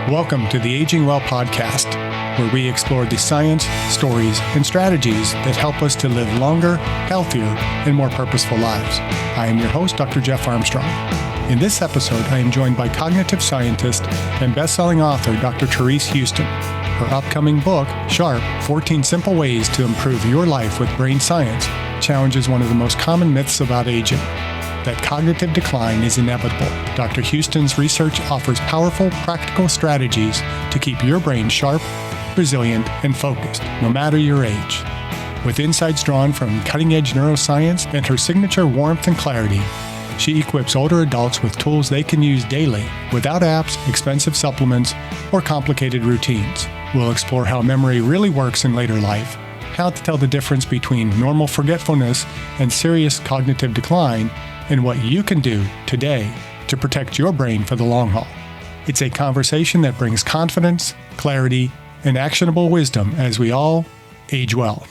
Welcome to the Aging Well podcast, where we explore the science, stories, and strategies that help us to live longer, healthier, and more purposeful lives. I am your host, Dr. Jeff Armstrong. In this episode, I am joined by cognitive scientist and best-selling author, Dr. Therese Huston. Her upcoming book, Sharp, 14 Simple Ways to Improve Your Life with Brain Science, challenges one of the most common myths about aging, that cognitive decline is inevitable. Dr. Huston's research offers powerful, practical strategies to keep your brain sharp, resilient, and focused, no matter your age. With insights drawn from cutting-edge neuroscience and her signature warmth and clarity, she equips older adults with tools they can use daily without apps, expensive supplements, or complicated routines. We'll explore how memory really works in later life, how to tell the difference between normal forgetfulness and serious cognitive decline, and what you can do today to protect your brain for the long haul. It's a conversation that brings confidence, clarity, and actionable wisdom as we all age well.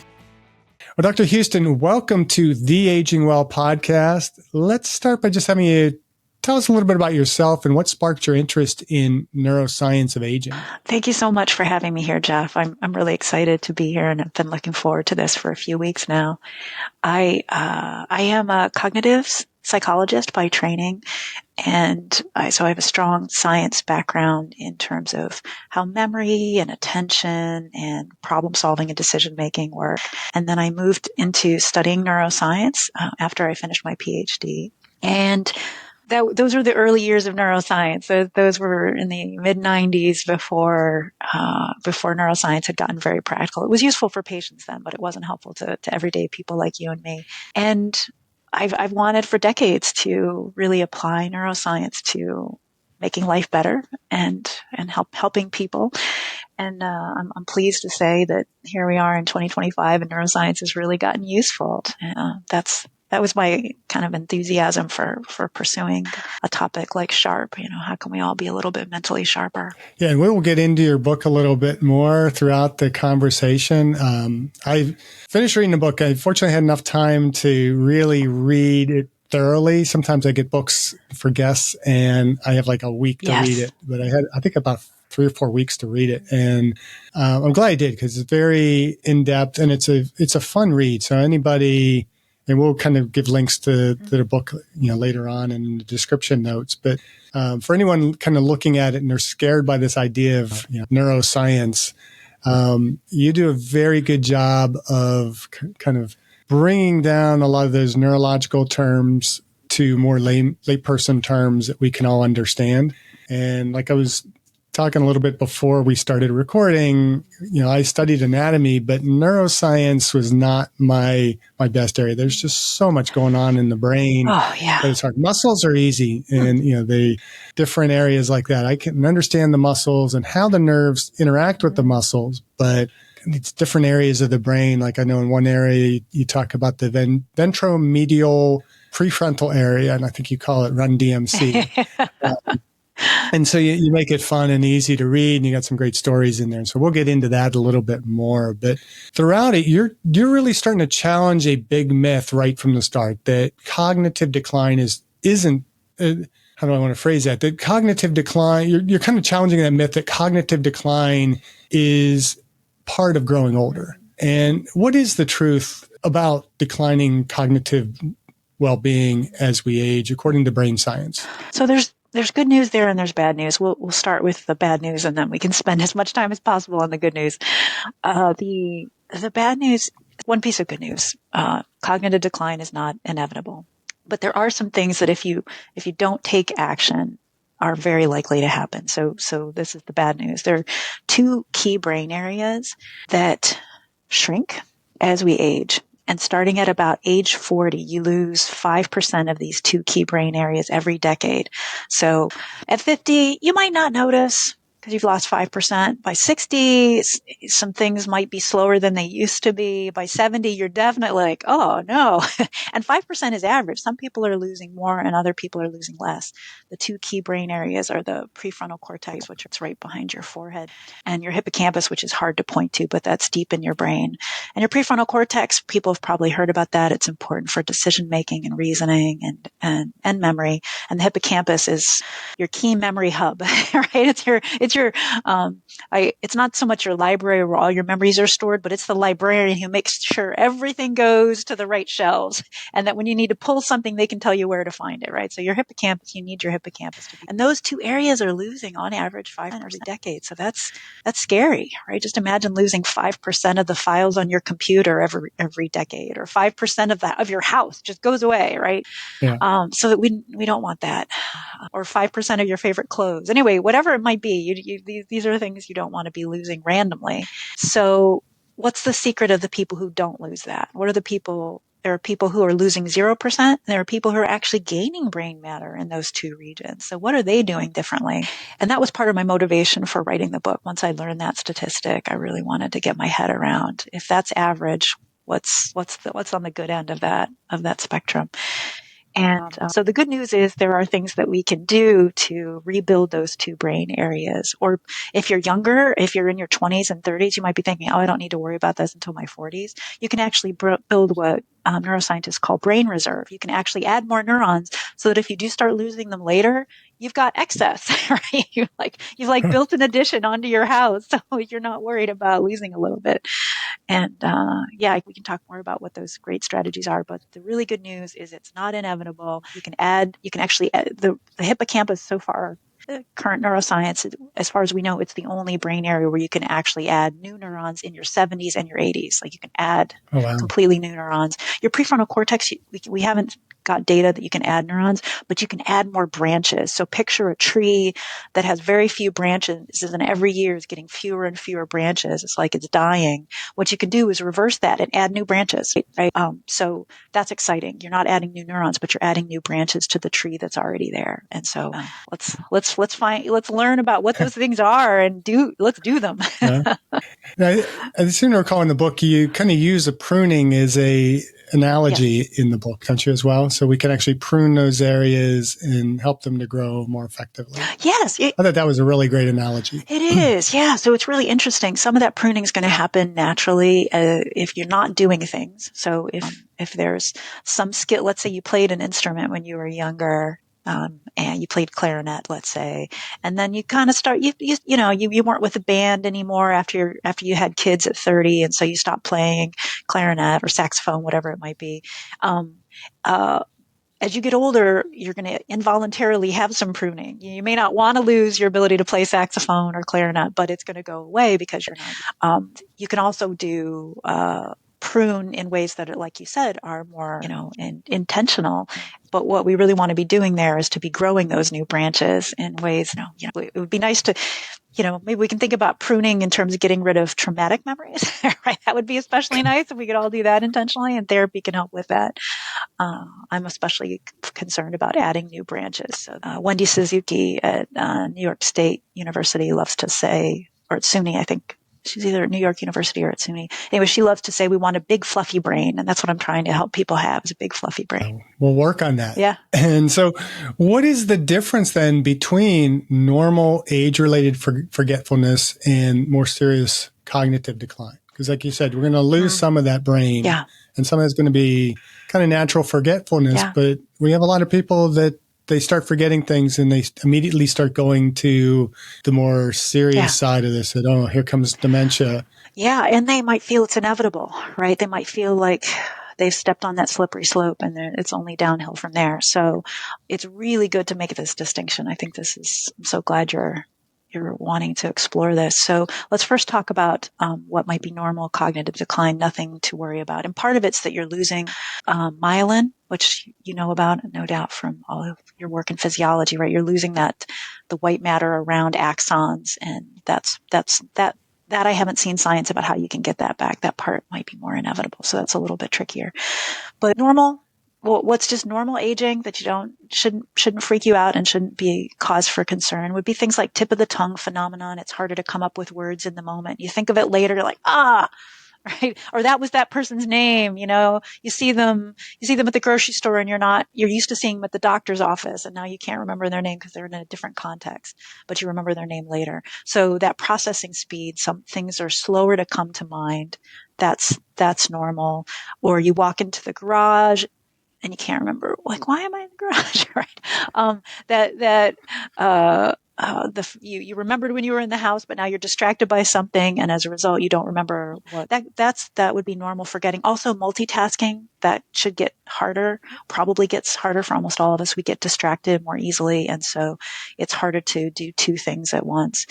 Well, Dr. Huston, welcome to the Aging Well podcast. Let's start by just having you tell us a little bit about yourself and what sparked your interest in neuroscience of aging. Thank you so much for having me here, Jeff. I'm really excited to be here, and I've been looking forward to this for a few weeks now. I am a cognitive psychologist by training, and so I have a strong science background in terms of how memory and attention and problem solving and decision making work. And then I moved into studying neuroscience after I finished my PhD. And those were the early years of neuroscience. Those were in the mid-90s before neuroscience had gotten very practical. It was useful for patients then, but it wasn't helpful to everyday people like you and me. And I've wanted for decades to really apply neuroscience to making life better and helping people. And I'm pleased to say that here we are in 2025, and neuroscience has really gotten useful. That was my kind of enthusiasm for pursuing a topic like Sharp. How can we all be a little bit mentally sharper? Yeah, and we will get into your book a little bit more throughout the conversation. I finished reading the book. I fortunately had enough time to really read it thoroughly. Sometimes I get books for guests and I have like a week to read it, but I think about 3 or 4 weeks to read it. And I'm glad I did, because it's very in-depth and it's a fun read. So anybody... And we'll kind of give links to the book, later on in the description notes. But for anyone kind of looking at it and they're scared by this idea of neuroscience, you do a very good job of kind of bringing down a lot of those neurological terms to more layperson terms that we can all understand. And like I was talking a little bit before we started recording, I studied anatomy, but neuroscience was not my best area. There's just so much going on in the brain. Oh, yeah. But it's hard. Muscles are easy. And, the different areas like that, I can understand the muscles and how the nerves interact with the muscles, but it's different areas of the brain. Like I know in one area, you talk about the ventromedial prefrontal area, and I think you call it Run DMC. And so you make it fun and easy to read, and you got some great stories in there. And so we'll get into that a little bit more. But throughout it, you're really starting to challenge a big myth right from the start, that cognitive decline isn't how do I want to phrase that? That cognitive decline, you're kind of challenging that myth that cognitive decline is part of growing older. And what is the truth about declining cognitive well-being as we age, according to brain science? So there's good news there and there's bad news. We'll start with the bad news, and then we can spend as much time as possible on the good news. The bad news, one piece of good news, cognitive decline is not inevitable. But there are some things that if you don't take action are very likely to happen. So this is the bad news. There are 2 key brain areas that shrink as we age. And starting at about age 40, you lose 5% of these 2 key brain areas every decade. So at 50, you might not notice, because you've lost 5%. By 60, some things might be slower than they used to be. By 70, you're definitely like, oh no. And 5% is average. Some people are losing more and other people are losing less. The two key brain areas are the prefrontal cortex, which is right behind your forehead, and your hippocampus, which is hard to point to, but that's deep in your brain. And your prefrontal cortex, people have probably heard about that. It's important for decision making and reasoning and memory. And the hippocampus is your key memory hub, right? It's not so much your library where all your memories are stored, but it's the librarian who makes sure everything goes to the right shelves, and that when you need to pull something, they can tell you where to find it, right? So your hippocampus, you need your hippocampus to be, and those two areas are losing on average 5% every decade. So that's scary, right? Just imagine losing 5% of the files on your computer every decade, or 5% of your house just goes away, right? Yeah. So that we don't want that. Or 5% of your favorite clothes. Anyway, whatever it might be, these are things you don't want to be losing randomly. So what's the secret of the people who don't lose that? What are the people? There are people who are losing 0%. There are people who are actually gaining brain matter in those two regions. So what are they doing differently? And that was part of my motivation for writing the book. Once I learned that statistic, I really wanted to get my head around, if that's average, what's on the good end of that spectrum. And so the good news is there are things that we can do to rebuild those two brain areas. Or if you're younger, if you're in your 20s and 30s, you might be thinking, oh, I don't need to worry about this until my 40s. You can actually build what neuroscientists call brain reserve. You can actually add more neurons so that if you do start losing them later, you've got excess, right? You've built an addition onto your house, so you're not worried about losing a little bit. And we can talk more about what those great strategies are. But the really good news is it's not inevitable. You can actually add the hippocampus so far. Current neuroscience, as far as we know, it's the only brain area where you can actually add new neurons in your 70s and your 80s. Like you can add completely new neurons. Your prefrontal cortex, we haven't got data that you can add neurons, but you can add more branches. So picture a tree that has very few branches, and every year is getting fewer and fewer branches. It's like it's dying. What you can do is reverse that and add new branches, right? So that's exciting. You're not adding new neurons, but you're adding new branches to the tree that's already there. And so let's learn about what those things are and let's do them. I seem to recall in the book you kind of use a pruning as a analogy in the book, don't you, as well? So we can actually prune those areas and help them to grow more effectively. Yes. I thought that was a really great analogy. It is. Yeah. So it's really interesting. Some of that pruning is going to happen naturally if you're not doing things. So if there's some skill, let's say you played an instrument when you were younger, and you played clarinet, let's say, and then you kind of start, you weren't with a band anymore after you had kids at 30. And so you stopped playing clarinet or saxophone, whatever it might be. As you get older, you're going to involuntarily have some pruning. You may not want to lose your ability to play saxophone or clarinet, but it's going to go away because you're not. You can also do prune in ways that, like you said, are more, intentional. But what we really want to be doing there is to be growing those new branches in ways, it would be nice to, maybe we can think about pruning in terms of getting rid of traumatic memories, right? That would be especially nice if we could all do that intentionally, and therapy can help with that. I'm especially concerned about adding new branches. So, Wendy Suzuki at New York State University loves to say, or at SUNY, I think. She's either at New York University or at SUNY. Anyway, she loves to say we want a big fluffy brain, and that's what I'm trying to help people have, is a big fluffy brain. We'll work on that. Yeah. And so what is the difference then between normal age-related forgetfulness and more serious cognitive decline? Because like you said, we're going to lose some of that brain. Yeah. And some of it's going to be kind of natural forgetfulness. Yeah. But we have a lot of people that they start forgetting things and they immediately start going to the more serious side of this. That, oh, here comes dementia. Yeah. And they might feel it's inevitable, right? They might feel like they've stepped on that slippery slope and it's only downhill from there. So it's really good to make this distinction. I think I'm so glad you're wanting to explore this. So let's first talk about what might be normal cognitive decline, nothing to worry about. And part of it's that you're losing myelin, which you know about, no doubt, from all of your work in physiology, right? You're losing the white matter around axons, and that I haven't seen science about how you can get that back. That part might be more inevitable, so that's a little bit trickier. But normal what's just normal aging that shouldn't freak you out and shouldn't be cause for concern would be things like tip of the tongue phenomenon. It's harder to come up with words in the moment. You think of it later, you're like, right? Or that was that person's name. You see them at the grocery store and you're used to seeing them at the doctor's office, and now you can't remember their name because they're in a different context, but you remember their name later. So that processing speed, some things are slower to come to mind. That's normal. Or you walk into the garage and you can't remember, like, why am I in the garage? Right. You remembered when you were in the house, but now you're distracted by something, and as a result, you don't remember what that would be normal forgetting. Also, multitasking, that should get harder, probably gets harder for almost all of us. We get distracted more easily, and so it's harder to do two things at once.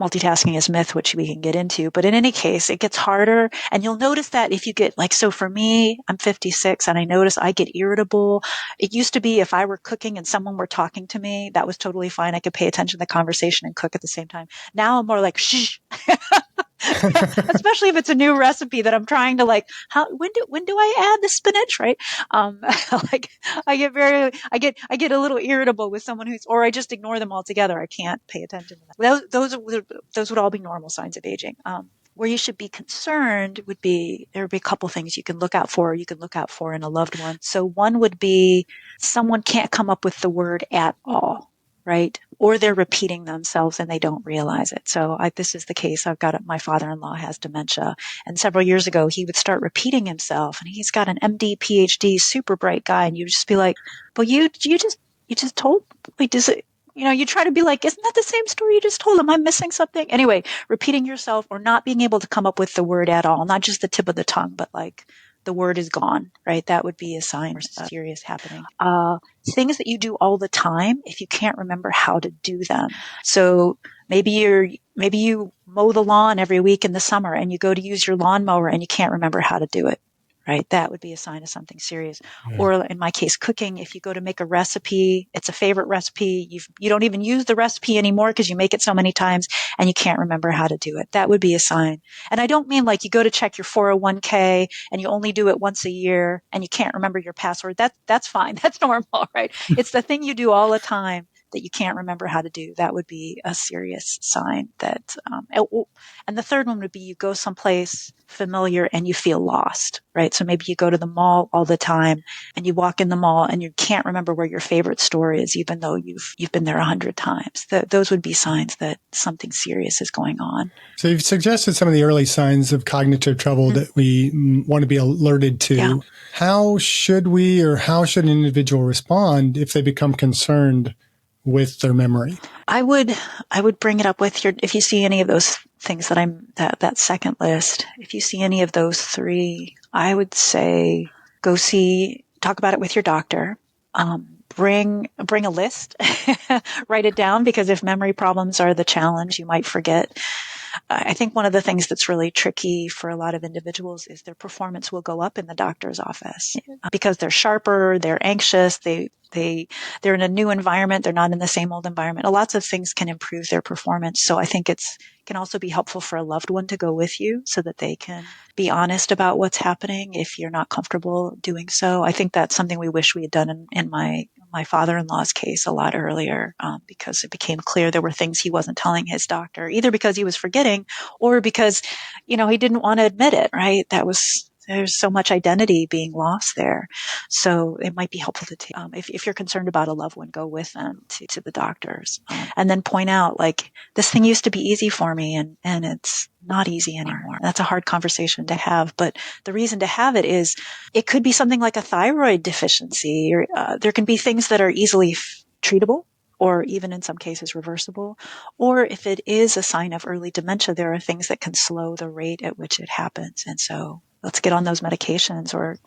Multitasking is myth, which we can get into, but in any case, it gets harder. And you'll notice that if you get so for me, I'm 56 and I notice I get irritable. It used to be if I were cooking and someone were talking to me, that was totally fine. I could pay attention to the conversation and cook at the same time. Now I'm more like, shh. Especially if it's a new recipe that I'm trying to when do I add the spinach, right? Like I get a little irritable with someone or I just ignore them altogether. I can't pay attention to them. Those would all be normal signs of aging. Where you should be concerned there would be a couple things you can look out for in a loved one. So one would be someone can't come up with the word at all. Right? Or they're repeating themselves and they don't realize it. So this is the case. My father-in-law has dementia, and several years ago he would start repeating himself, and he's got an MD, PhD, super bright guy, and you just be like, well, you just told, wait, does it, you try to be like, isn't that the same story you just told? Am I missing something? Anyway, repeating yourself or not being able to come up with the word at all, not just the tip of the tongue, but like the word is gone, right? That would be a sign of serious happening. Things that you do all the time, if you can't remember how to do them. So maybe you mow the lawn every week in the summer and you go to use your lawnmower and you can't remember how to do it. Right. That would be a sign of something serious. Yeah. Or in my case, cooking, if you go to make a recipe, it's a favorite recipe. You don't even use the recipe anymore because you make it so many times and you can't remember how to do it. That would be a sign. And I don't mean like you go to check your 401k and you only do it once a year and you can't remember your password. That's fine. That's normal, right? It's the thing you do all the time that you can't remember how to do. That would be a serious sign that, and the third one would be you go someplace familiar and you feel lost, right? So maybe you go to the mall all the time and you walk in the mall and you can't remember where your favorite store is, even though you've been there 100 times. Those would be signs that something serious is going on. So you've suggested some of the early signs of cognitive trouble that we want to be alerted to. Yeah. How should an individual respond if they become concerned with their memory? I would bring it up with if you see any of those things that second list, if you see any of those three, I would say talk about it with your doctor. Bring a list, write it down, because if memory problems are the challenge, you might forget. I think one of the things that's really tricky for a lot of individuals is their performance will go up in the doctor's office because they're sharper, they're anxious, they're in a new environment, they're not in the same old environment. Lots of things can improve their performance. So I think it can also be helpful for a loved one to go with you so that they can be honest about what's happening if you're not comfortable doing so. I think that's something we wish we had done in my father-in-law's case a lot earlier, because it became clear there were things he wasn't telling his doctor, either because he was forgetting or because, he didn't want to admit it, right? There's so much identity being lost there. So it might be helpful to take, if you're concerned about a loved one, go with them to the doctors, and then point out, like, this thing used to be easy for me and it's not easy anymore. That's a hard conversation to have, but the reason to have it is it could be something like a thyroid deficiency, or there can be things that are easily treatable, or even in some cases reversible. Or if it is a sign of early dementia, there are things that can slow the rate at which it happens. And so let's get on those medications, or,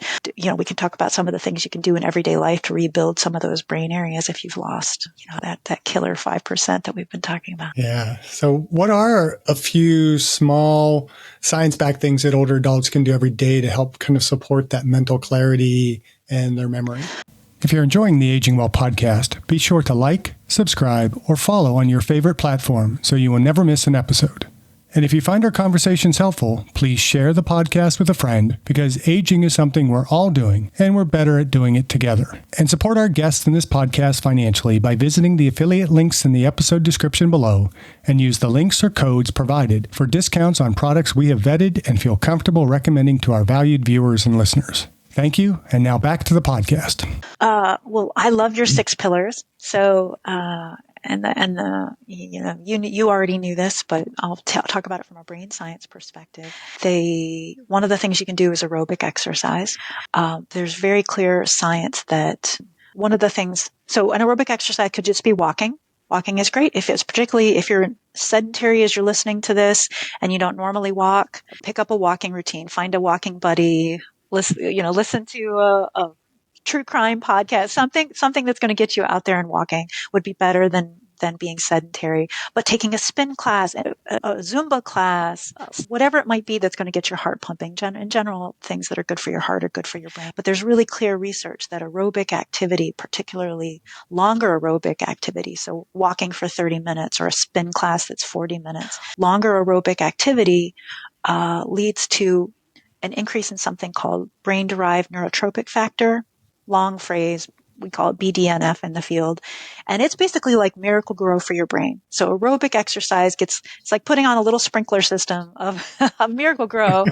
we can talk about some of the things you can do in everyday life to rebuild some of those brain areas if you've lost, that killer 5% that we've been talking about. Yeah. So what are a few small science-backed things that older adults can do every day to help kind of support that mental clarity and their memory? If you're enjoying the Aging Well podcast, be sure to like, subscribe, or follow on your favorite platform so you will never miss an episode. And if you find our conversations helpful, please share the podcast with a friend, because aging is something we're all doing, and we're better at doing it together. And support our guests in this podcast financially by visiting the affiliate links in the episode description below, and use the links or codes provided for discounts on products we have vetted and feel comfortable recommending to our valued viewers and listeners. Thank you, and now back to the podcast. Well, I love your 6 pillars. So, you already knew this, but I'll talk about it from a brain science perspective. One of the things you can do is aerobic exercise. There's very clear science that one of the things, so an aerobic exercise could just be walking. Walking is great. Particularly if you're sedentary as you're listening to this and you don't normally walk, pick up a walking routine, find a walking buddy, listen to a true crime podcast, something that's going to get you out there and walking would be better than being sedentary. But taking a spin class, a Zumba class, whatever it might be that's going to get your heart pumping. In general, things that are good for your heart are good for your brain. But there's really clear research that aerobic activity, particularly longer aerobic activity, so walking for 30 minutes or a spin class that's 40 minutes, longer aerobic activity leads to an increase in something called brain-derived neurotrophic factor. Long phrase, we call it BDNF in the field. And it's basically like Miracle-Gro for your brain. So aerobic exercise it's like putting on a little sprinkler system of Miracle-Gro.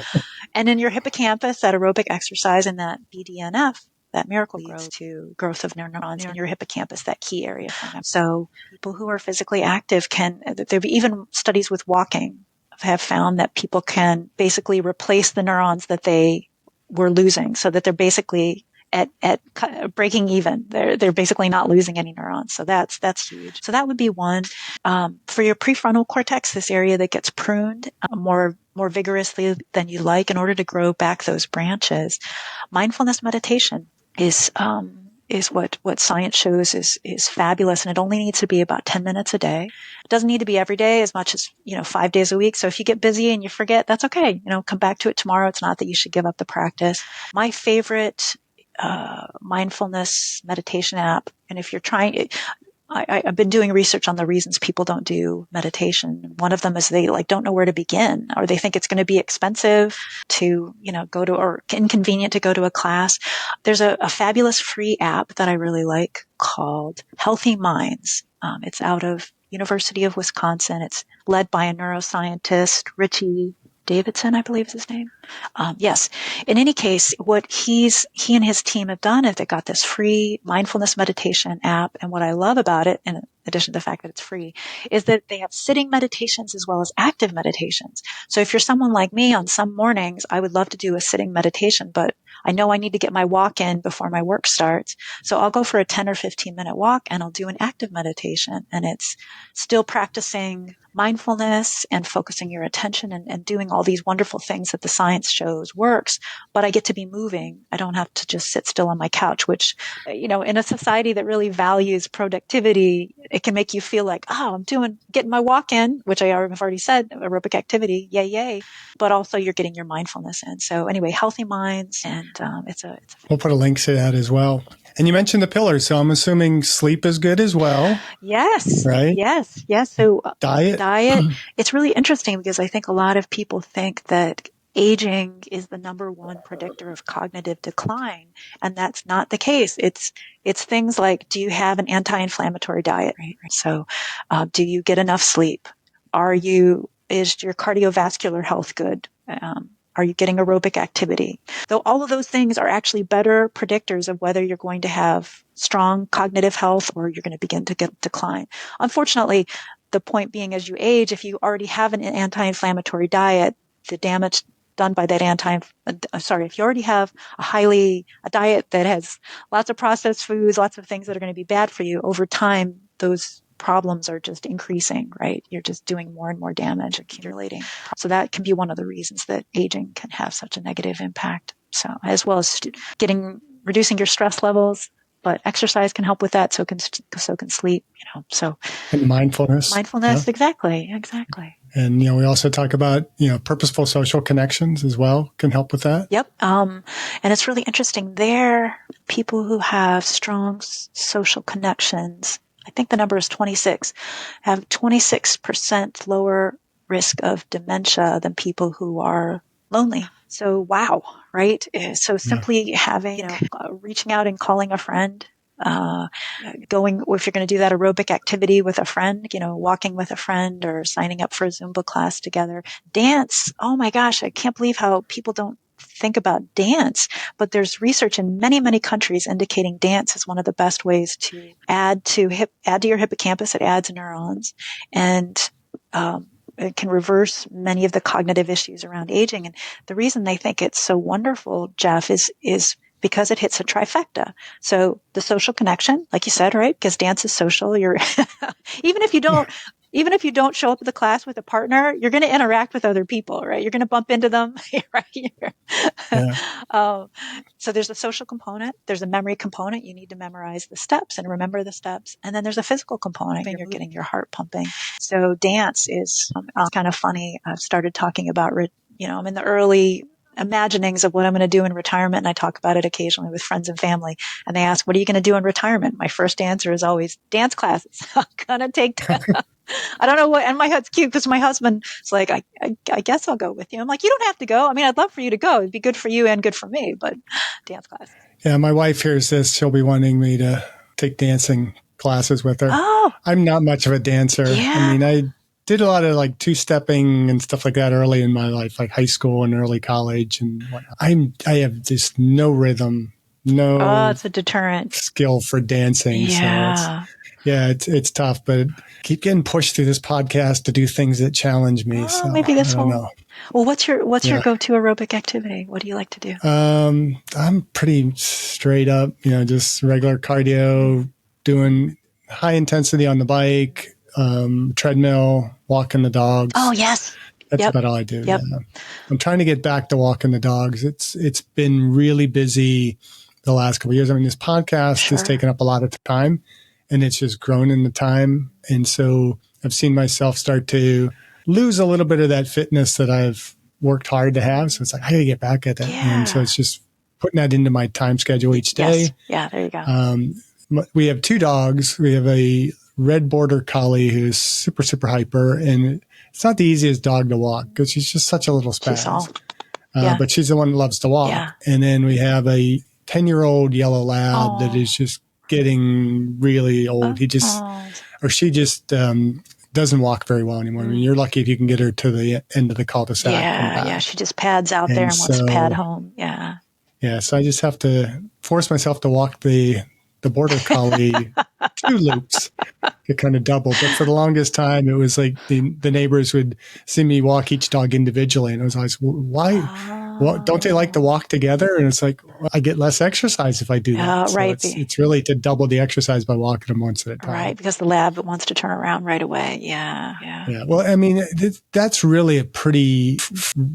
And in your hippocampus, that aerobic exercise and that BDNF, that Miracle-Gro, leads to growth of neurons in your hippocampus, that key area for them. So people who are physically active there be even studies with walking have found that people can basically replace the neurons that they were losing, so that they're basically at breaking even. They're basically not losing any neurons. So that's huge. So that would be one. For your prefrontal cortex, this area that gets pruned more vigorously than you like in order to grow back those branches, mindfulness meditation is what science shows is fabulous. And it only needs to be about 10 minutes a day. It doesn't need to be every day as much as, 5 days a week. So if you get busy and you forget, that's okay. Come back to it tomorrow. It's not that you should give up the practice. My favorite mindfulness meditation app, and if you're trying, I've been doing research on the reasons people don't do meditation. One of them is they don't know where to begin, or they think it's going to be expensive to, go to, or inconvenient to go to a class. There's a fabulous free app that I really like called Healthy Minds. It's out of University of Wisconsin. It's led by a neuroscientist, Richie Davidson, I believe is his name. Yes. In any case, what he and his team have done is they got this free mindfulness meditation app. And what I love about it, in addition to the fact that it's free, is that they have sitting meditations as well as active meditations. So if you're someone like me, on some mornings, I would love to do a sitting meditation, but I know I need to get my walk in before my work starts. So I'll go for a 10 or 15 minute walk and I'll do an active meditation. And it's still practicing mindfulness and focusing your attention and doing all these wonderful things that the science shows works, but I get to be moving. I don't have to just sit still on my couch, which, in a society that really values productivity, it can make you feel like, oh, I'm getting my walk in, which I have already said, aerobic activity, yay, yay. But also you're getting your mindfulness in. So anyway, Healthy Minds, and We'll put a link to that as well. And you mentioned the pillars, so I'm assuming sleep is good as well. Yes. Right? Yes. So Diet. It's really interesting because I think a lot of people think that aging is the number one predictor of cognitive decline, and that's not the case. It's things like, do you have an anti-inflammatory diet? Right? So, do you get enough sleep? Is your cardiovascular health good? Are you getting aerobic activity? Though all of those things are actually better predictors of whether you're going to have strong cognitive health or you're going to begin to get decline. Unfortunately, the point being, as you age, if you already have an anti-inflammatory diet, the damage done by that if you already have a diet that has lots of processed foods, lots of things that are going to be bad for you, over time, those problems are just increasing, right? You're just doing more and more damage, accumulating. So that can be one of the reasons that aging can have such a negative impact. So as well as reducing your stress levels, but exercise can help with that. So can sleep, so. And mindfulness. Yeah. Exactly. And, we also talk about, purposeful social connections as well can help with that. Yep. And it's really interesting there. People who have strong social connections, I think the number is 26, have 26% lower risk of dementia than people who are lonely. So, wow, right? So simply having, reaching out and calling a friend, going, if you're going to do that aerobic activity with a friend, walking with a friend or signing up for a Zumba class together. Dance. Oh my gosh. I can't believe how people don't think about dance, but there's research in many, many countries indicating dance is one of the best ways to add to your hippocampus. It adds neurons and, it can reverse many of the cognitive issues around aging. And the reason they think it's so wonderful, Jeff, is because it hits a trifecta. So the social connection, like you said, right? Because dance is social. You're even if you don't show up at the class with a partner, you're going to interact with other people, right? You're going to bump into them, right? Yeah. So there's a social component. There's a memory component. You need to memorize the steps and remember the steps. And then there's a physical component. You're getting your heart pumping. So dance is kind of funny. I've started talking about, I'm in the early imaginings of what I'm going to do in retirement. And I talk about it occasionally with friends and family. And they ask, what are you going to do in retirement? My first answer is always dance classes. I'm going to take I don't know what, and it's cute because my husband is like, I guess I'll go with you. I'm like, you don't have to go. I mean, I'd love for you to go. It'd be good for you and good for me, but dance classes. Yeah. My wife hears this. She'll be wanting me to take dancing classes with her. Oh, I'm not much of a dancer. yeah. I mean, I did a lot of like two-stepping and stuff like that early in my life, like high school and early college and whatnot. I have just no rhythm, it's a deterrent skill for dancing. Yeah. So it's tough, but keep getting pushed through this podcast to do things that challenge me. So maybe this I don't will. know. Well, what's your go-to aerobic activity? What do you like to do? I'm pretty straight up, just regular cardio, doing high intensity on the bike, treadmill, walking the dogs. Oh, yes. That's about all I do. Yep. Yeah. I'm trying to get back to walking the dogs. It's been really busy the last couple of years. I mean, this podcast has taken up a lot of time and it's just grown in the time. And so I've seen myself start to lose a little bit of that fitness that I've worked hard to have. So it's like, I got to get back at that. Yeah. And so it's just putting that into my time schedule each day. Yes. Yeah, there you go. We have two dogs. We have a red border collie who's super, super hyper. And it's not the easiest dog to walk because she's just such a little spaz. But she's the one that loves to walk. Yeah. And then we have a 10-year-old yellow lab that is just getting really old. She just doesn't walk very well anymore. I mean, you're lucky if you can get her to the end of the cul-de-sac. Yeah. She just pads out there and wants to pad home. Yeah. Yeah. So I just have to force myself to walk the border collie 2 loops. It kind of doubled. But for the longest time, it was like the neighbors would see me walk each dog individually. And I was always, why? Well, don't they like to walk together? And it's like, well, I get less exercise if I do that. So right. It's really to double the exercise by walking them once at a time. Right. Because the lab wants to turn around right away. Yeah. Yeah. Well, I mean, that's really a pretty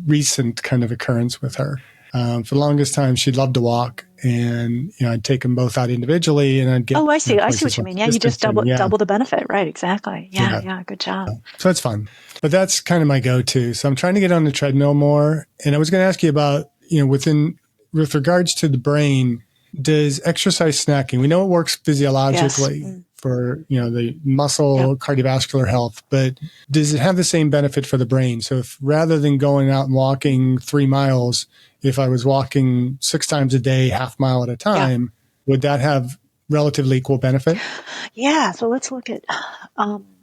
recent kind of occurrence with her. For the longest time, she'd love to walk. And, I'd take them both out individually and I'd get. Oh, I see. I see what you mean. Yeah. You just double the benefit. Right. Exactly. Yeah. Good job. So that's fun. But that's kind of my go-to. So I'm trying to get on the treadmill more. And I was going to ask you about, with regards to the brain, does exercise snacking, we know it works physiologically for, the muscle, cardiovascular health, but does it have the same benefit for the brain? So if rather than going out and walking 3 miles, if I was walking 6 times a day, half mile at a time, would that have relatively equal benefit? Yeah. So let's look at,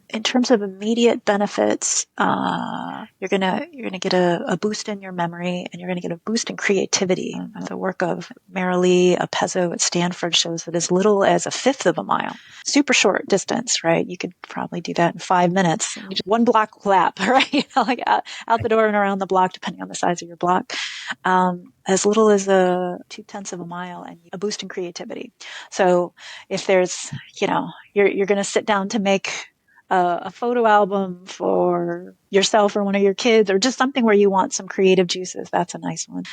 in terms of immediate benefits, you're gonna get a boost in your memory, and you're gonna get a boost in creativity. The work of Marilee Apezzo at Stanford shows that as little as 1/5 of a mile, super short distance, right? You could probably do that in 5 minutes. Just 1 block lap, right? Like out the door and around the block, depending on the size of your block. As little as 0.2 of a mile, and a boost in creativity. So if there's, you're going to sit down to make a photo album for yourself or one of your kids, or just something where you want some creative juices, that's a nice one.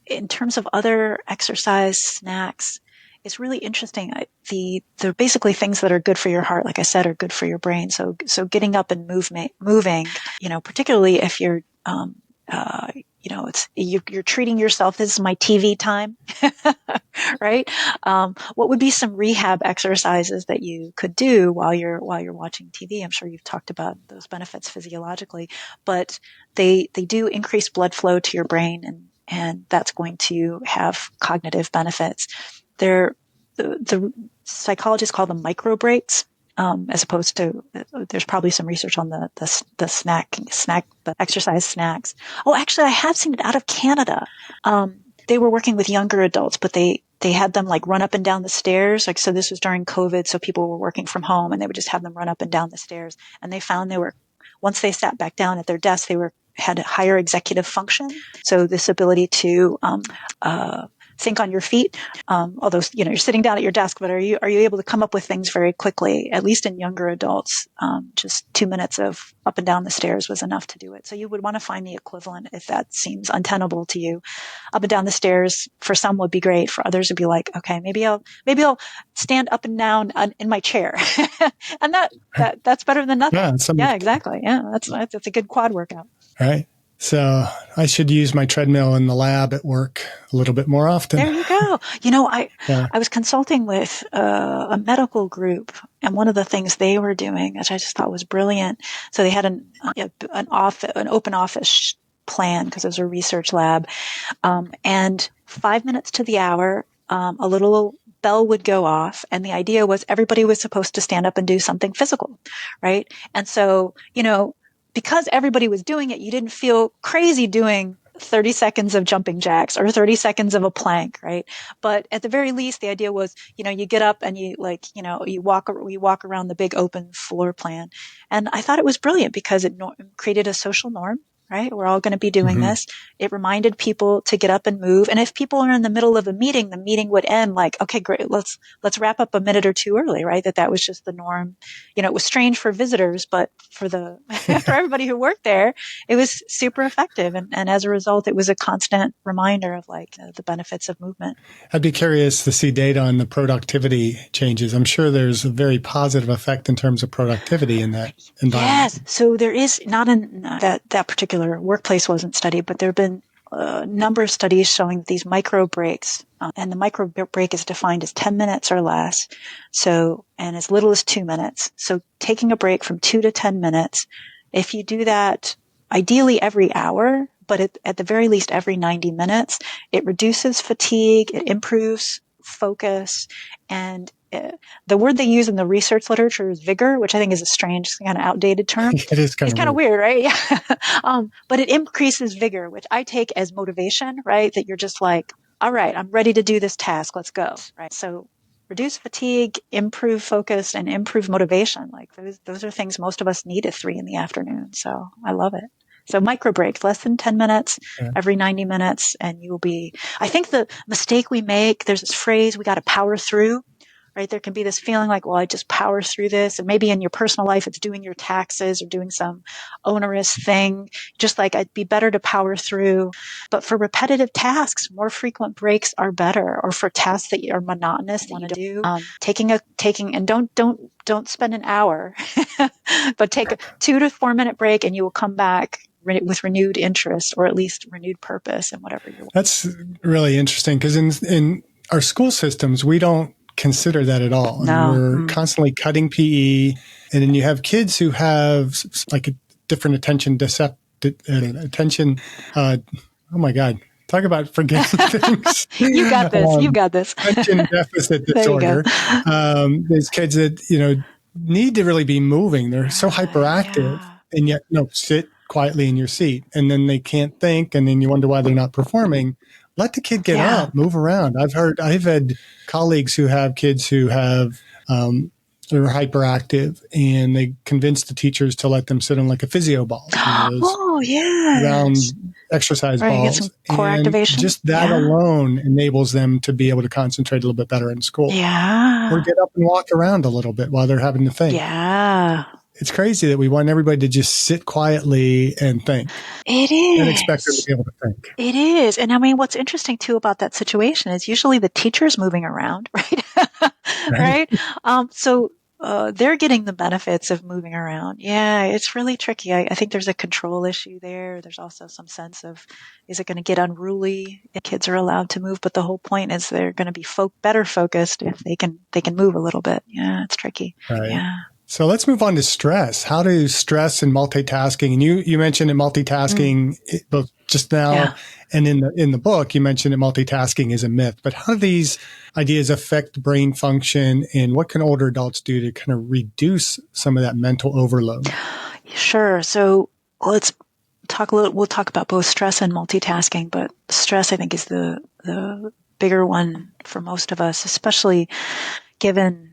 In terms of other exercise snacks, it's really interesting. They're basically things that are good for your heart, like I said, are good for your brain. So getting up and moving, particularly if you're you're treating yourself. This is my TV time, right? What would be some rehab exercises that you could do while you're watching TV? I'm sure you've talked about those benefits physiologically, but they do increase blood flow to your brain, and that's going to have cognitive benefits. The psychologists call them micro breaks. As opposed to, there's probably some research on the exercise snacks. Oh, actually, I have seen it out of Canada. They were working with younger adults, but they had them like run up and down the stairs. Like, so this was during COVID. So people were working from home and they would just have them run up and down the stairs. And they found once they sat back down at their desk, had a higher executive function. So this ability to, think on your feet. Although, you're sitting down at your desk, but are you able to come up with things very quickly? At least in younger adults, just 2 minutes of up and down the stairs was enough to do it. So you would want to find the equivalent if that seems untenable to you. Up and down the stairs for some would be great. For others, would be like, okay, maybe I'll stand up and down in my chair, and that's better than nothing. Yeah, exactly. Yeah, that's a good quad workout. Right. So I should use my treadmill in the lab at work a little bit more often. There you go. I was consulting with a medical group, and one of the things they were doing, which I just thought was brilliant. So they had an open office plan because it was a research lab, and 5 minutes to the hour, a little bell would go off, and the idea was everybody was supposed to stand up and do something physical, right? And so, because everybody was doing it, you didn't feel crazy doing 30 seconds of jumping jacks or 30 seconds of a plank, right? But at the very least, the idea was, you get up and you walk around the big open floor plan. And I thought it was brilliant because it created a social norm, right? We're all going to be doing this. It reminded people to get up and move. And if people are in the middle of a meeting, the meeting would end like, okay, great. Let's wrap up a minute or two early, right? That was just the norm. It was strange for visitors, but for for everybody who worked there, it was super effective. And as a result, it was a constant reminder of the benefits of movement. I'd be curious to see data on the productivity changes. I'm sure there's a very positive effect in terms of productivity in that environment. Yes. So there is not in that particular workplace wasn't studied, but there have been a number of studies showing these micro breaks, and the micro break is defined as 10 minutes or less. So, and as little as 2 minutes. So taking a break from 2 to 10 minutes, if you do that ideally every hour, but at the very least every 90 minutes, it reduces fatigue, it improves focus, and the word they use in the research literature is vigor, which I think is a strange, kind of outdated term. It is kind of weird, right? Yeah. But it increases vigor, which I take as motivation, right? That you're just like, all right, I'm ready to do this task. Let's go, right? So reduce fatigue, improve focus, and improve motivation. Like those are things most of us need at 3 p.m. So I love it. So micro breaks, less than 10 minutes, every 90 minutes, and you will be, I think the mistake we make, there's this phrase, we got to power through. Right? There can be this feeling like, well, I just power through this. And maybe in your personal life, it's doing your taxes or doing some onerous thing. Just like it'd be better to power through. But for repetitive tasks, more frequent breaks are better. Or for tasks that are monotonous that you want to do, taking and don't spend an hour, but take a 2 to 4 minute break, and you will come back with renewed interest, or at least renewed purpose in whatever you're. That's really interesting because in our school systems, we don't consider that at all. No. We're constantly cutting PE, and then you have kids who have like a different attention. Oh my God. Talk about forgetting things. You got this. You got this. Attention deficit disorder. There's kids that, need to really be moving. They're so hyperactive and yet, sit quietly in your seat, and then they can't think. And then you wonder why they're not performing. Let the kid get up, move around. I've had colleagues who have kids who have, they're hyperactive, and they convince the teachers to let them sit on like a physio ball. Round exercise balls. Get some core activation. Just that alone enables them to be able to concentrate a little bit better in school. Yeah. Or get up and walk around a little bit while they're having to think. Yeah. It's crazy that we want everybody to just sit quietly and think. It is. And expect them to be able to think. It is. And I mean, what's interesting too about that situation is usually the teacher's moving around, right? Right? So they're getting the benefits of moving around. Yeah, it's really tricky. I think there's a control issue there. There's also some sense of, is it going to get unruly if kids are allowed to move? But the whole point is they're going to be better focused if they can move a little bit. Yeah, it's tricky. Right. Yeah. So let's move on to stress. How do stress and multitasking, and you mentioned that multitasking both just now and in the book, you mentioned that multitasking is a myth, but how do these ideas affect brain function, and what can older adults do to kind of reduce some of that mental overload? Sure. So let's talk we'll talk about both stress and multitasking, but stress I think is the bigger one for most of us, especially given,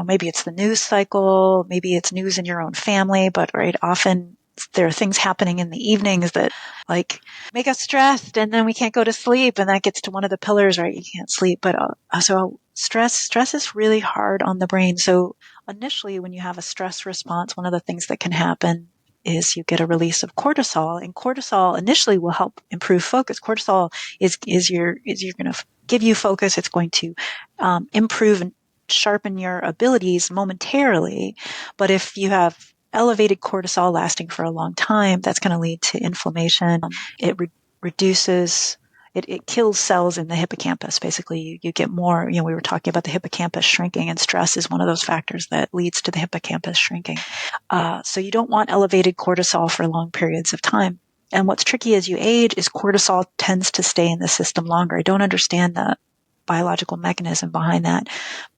maybe it's the news cycle, maybe it's news in your own family, but right, often there are things happening in the evenings that like make us stressed, and then we can't go to sleep, and that gets to one of the pillars, right? You can't sleep. But so stress is really hard on the brain. So initially, when you have a stress response, one of the things that can happen is you get a release of cortisol, and cortisol initially will help improve focus. Cortisol is going to give you focus. It's going to improve and sharpen your abilities momentarily. But if you have elevated cortisol lasting for a long time, that's going to lead to inflammation. It reduces, it kills cells in the hippocampus. Basically, you get more, we were talking about the hippocampus shrinking, and stress is one of those factors that leads to the hippocampus shrinking. So you don't want elevated cortisol for long periods of time. And what's tricky as you age is cortisol tends to stay in the system longer. I don't understand the biological mechanism behind that,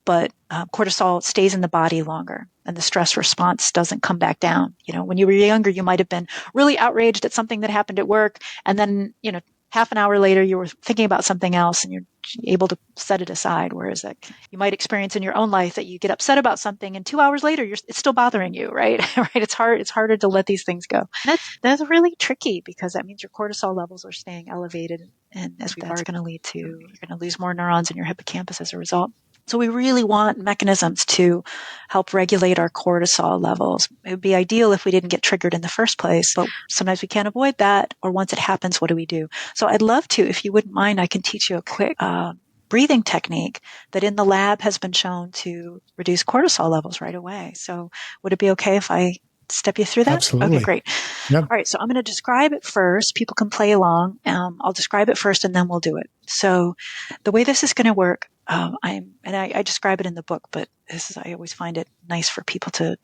but cortisol stays in the body longer, and the stress response doesn't come back down. When you were younger, you might have been really outraged at something that happened at work, and then, half an hour later, you were thinking about something else, and you're able to set it aside. Whereas you might experience in your own life that you get upset about something, and 2 hours later, it's still bothering you, right? Right? It's harder to let these things go. That's really tricky, because that means your cortisol levels are staying elevated, and that's going to lead to, you're going to lose more neurons in your hippocampus as a result. So we really want mechanisms to help regulate our cortisol levels. It would be ideal if we didn't get triggered in the first place, but sometimes we can't avoid that. Or once it happens, what do we do? So I'd love to, if you wouldn't mind, I can teach you a quick breathing technique that in the lab has been shown to reduce cortisol levels right away. So would it be okay if I step you through that? Absolutely. Okay, great. Yep. All right, so I'm going to describe it first. People can play along. I'll describe it first, and then we'll do it. So the way this is going to work, I describe it in the book, but I always find it nice for people to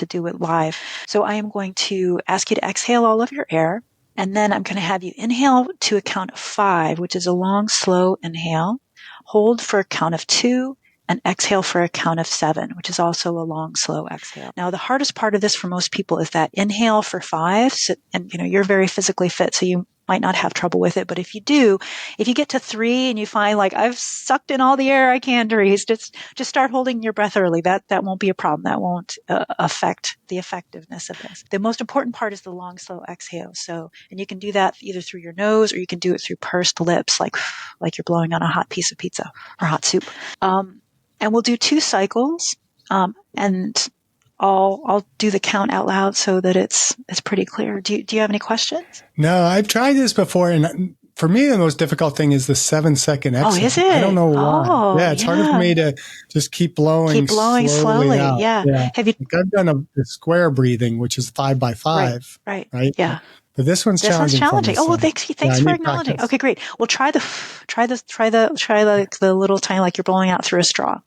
do it live. So I am going to ask you to exhale all of your air, and then I'm going to have you inhale to a count of 5, which is a long, slow inhale, hold for a count of 2, and exhale for a count of 7, which is also a long, slow exhale. Now, the hardest part of this for most people is that inhale for 5. So, and you're very physically fit, so you might not have trouble with it. But if you get to 3 and you find like, I've sucked in all the air I can, Therese, just start holding your breath early. That won't be a problem. That won't affect the effectiveness of this. The most important part is the long, slow exhale. So, and you can do that either through your nose, or you can do it through pursed lips, like you're blowing on a hot piece of pizza or hot soup. And we'll do 2 cycles, and I'll do the count out loud so that it's pretty clear. Do you have any questions? No, I've tried this before, and for me, the most difficult thing is the 7-second exhale. Oh, is it? I don't know why. Oh, yeah, it's harder for me to just keep blowing slowly out. Yeah. Have you? Like I've done the square breathing, which is 5 by 5. Right. Yeah. But this one's challenging. Oh, thanks for acknowledging. Okay, great. We'll try the little tiny, like you're blowing out through a straw,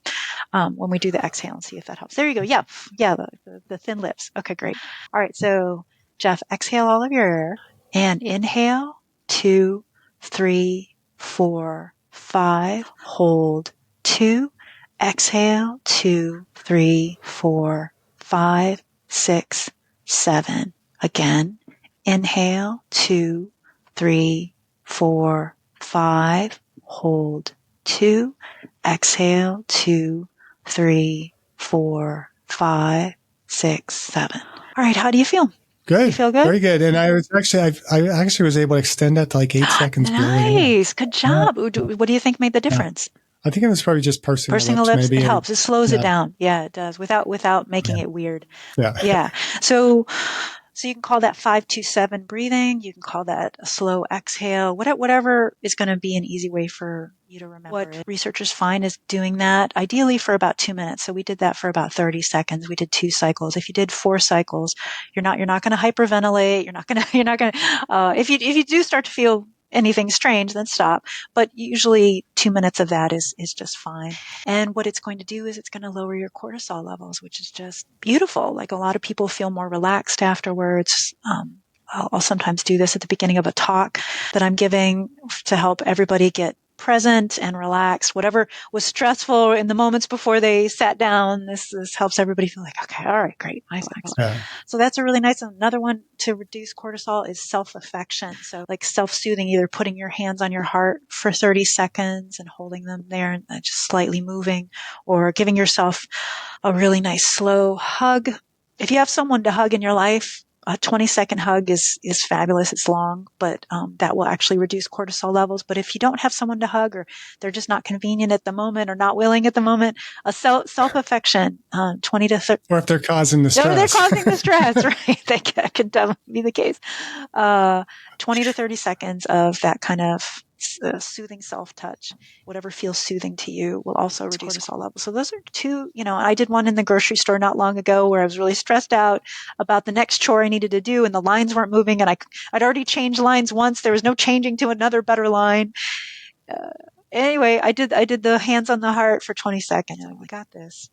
when we do the exhale, and see if that helps. There you go. Yeah. The thin lips. Okay, great. All right. So Jeff, exhale all of your air and inhale 2, 3, 4, 5. Hold 2. Exhale 2, 3, 4, 5, 6, 7. Again. Inhale 2, 3, 4, 5. Hold 2. Exhale 2, 3, 4, 5, 6, 7. All right. How do you feel? Good. You feel good? Very good. And I actually was able to extend that to like 8 seconds. Nice. Good job. What do you think made the difference? I think it was probably just pursing the lips. Maybe. It helps. It slows it down. Yeah, it does. Without making it weird. Yeah. Yeah. So So you can call that 5-2-7 breathing. You can call that a slow exhale, whatever is going to be an easy way for you to remember what it. Researchers find is doing that ideally for about 2 minutes. So we did that for about 30 seconds. We did 2 cycles. If you did 4 cycles, you're not going to hyperventilate. You're not going to, if you do start to feel anything strange, then stop. But usually 2 minutes of that is just fine. And what it's going to do is it's going to lower your cortisol levels, which is just beautiful. Like a lot of people feel more relaxed afterwards. I'll sometimes do this at the beginning of a talk that I'm giving to help everybody get present and relaxed. Whatever was stressful in the moments before they sat down, this helps everybody feel like, okay, all right, great, nice. Yeah. So that's a really nice one. Another one to reduce cortisol is self-affection. So like self-soothing, either putting your hands on your heart for 30 seconds and holding them there and just slightly moving, or giving yourself a really nice slow hug. If you have someone to hug in your life, a 20-second hug is fabulous. It's long, but that will actually reduce cortisol levels. But if you don't have someone to hug, or they're just not convenient at the moment or not willing at the moment, a self-affection, 20 to 30. Or if they're causing the stress. No, they're causing the stress, right? That could definitely be the case. 20 to 30 seconds of that kind of soothing self-touch, whatever feels soothing to you, will also reduce cortisol levels. So those are two, I did one in the grocery store not long ago where I was really stressed out about the next chore I needed to do, and the lines weren't moving, and I'd already changed lines once. There was no changing to another better line. Anyway, I did the hands on the heart for 20 seconds. I'm like,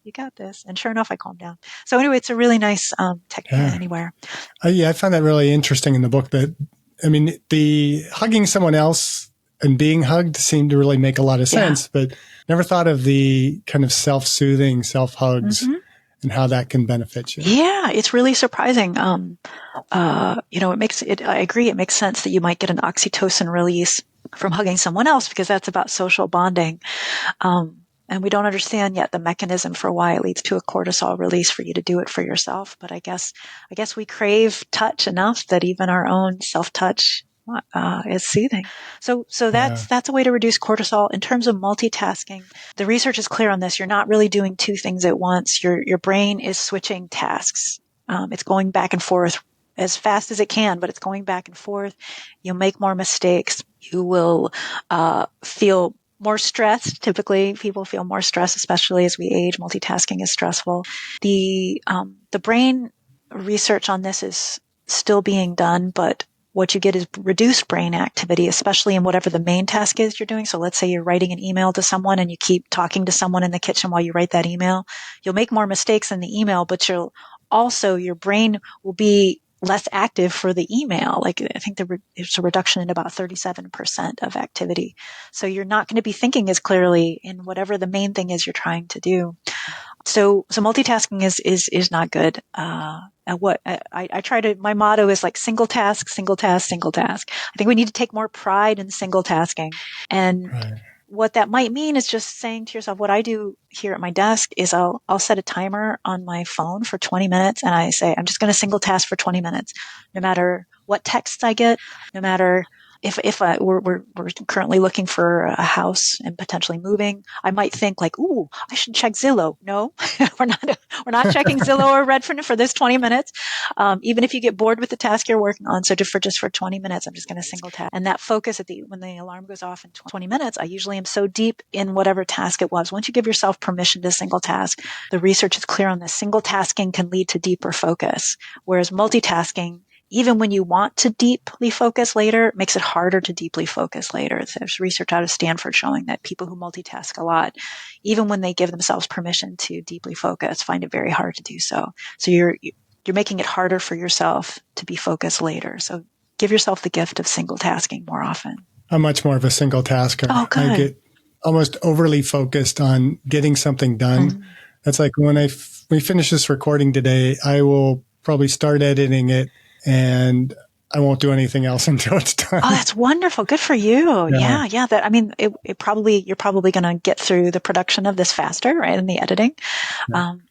you got this. And sure enough, I calmed down. So anyway, it's a really nice technique anywhere. I find that really interesting in the book that, the hugging someone else and being hugged seemed to really make a lot of sense, but never thought of the kind of self-soothing, self-hugs and how that can benefit you. Yeah, it's really surprising. It makes it, I agree. It makes sense that you might get an oxytocin release from hugging someone else, because that's about social bonding. And we don't understand yet the mechanism for why it leads to a cortisol release for you to do it for yourself. But I guess we crave touch enough that even our own self-touch is soothing. So that's a way to reduce cortisol. In terms of multitasking, the research is clear on this. You're not really doing two things at once. Your brain is switching tasks. It's going back and forth as fast as it can, but it's going back and forth. You'll make more mistakes. You will feel more stressed. Typically, people feel more stressed, especially as we age. Multitasking is stressful. The brain research on this is still being done, but what you get is reduced brain activity, especially in whatever the main task is you're doing. So let's say you're writing an email to someone and you keep talking to someone in the kitchen while you write that email. You'll make more mistakes in the email, but your brain will be less active for the email. Like I think there's a reduction in about 37% of activity. So you're not going to be thinking as clearly in whatever the main thing is you're trying to do. So multitasking is not good. I try to, my motto is like single task, single task, single task. I think we need to take more pride in single tasking. And what that might mean is just saying to yourself, what I do here at my desk is I'll set a timer on my phone for 20 minutes. And I say, I'm just going to single task for 20 minutes, no matter what texts I get, no matter if we're currently looking for a house and potentially moving, I might think like, ooh, I should check Zillow. No, we're not checking Zillow or Redfin for this 20 minutes. Even if you get bored with the task you're working on. So just for 20 minutes, I'm just going to single task. And that focus when the alarm goes off in 20 minutes, I usually am so deep in whatever task it was. Once you give yourself permission to single task, the research is clear on this. Single tasking can lead to deeper focus, whereas multitasking, even when you want to deeply focus later, it makes it harder to deeply focus later. There's research out of Stanford showing that people who multitask a lot, even when they give themselves permission to deeply focus, find it very hard to do so. So you're making it harder for yourself to be focused later. So give yourself the gift of single tasking more often. I'm much more of a single tasker. Oh, good. I get almost overly focused on getting something done. That's like when we finish this recording today, I will probably start editing it, and I won't do anything else until it's done. Oh, that's wonderful. Good for you. Yeah. You're probably going to get through the production of this faster, right? In the editing,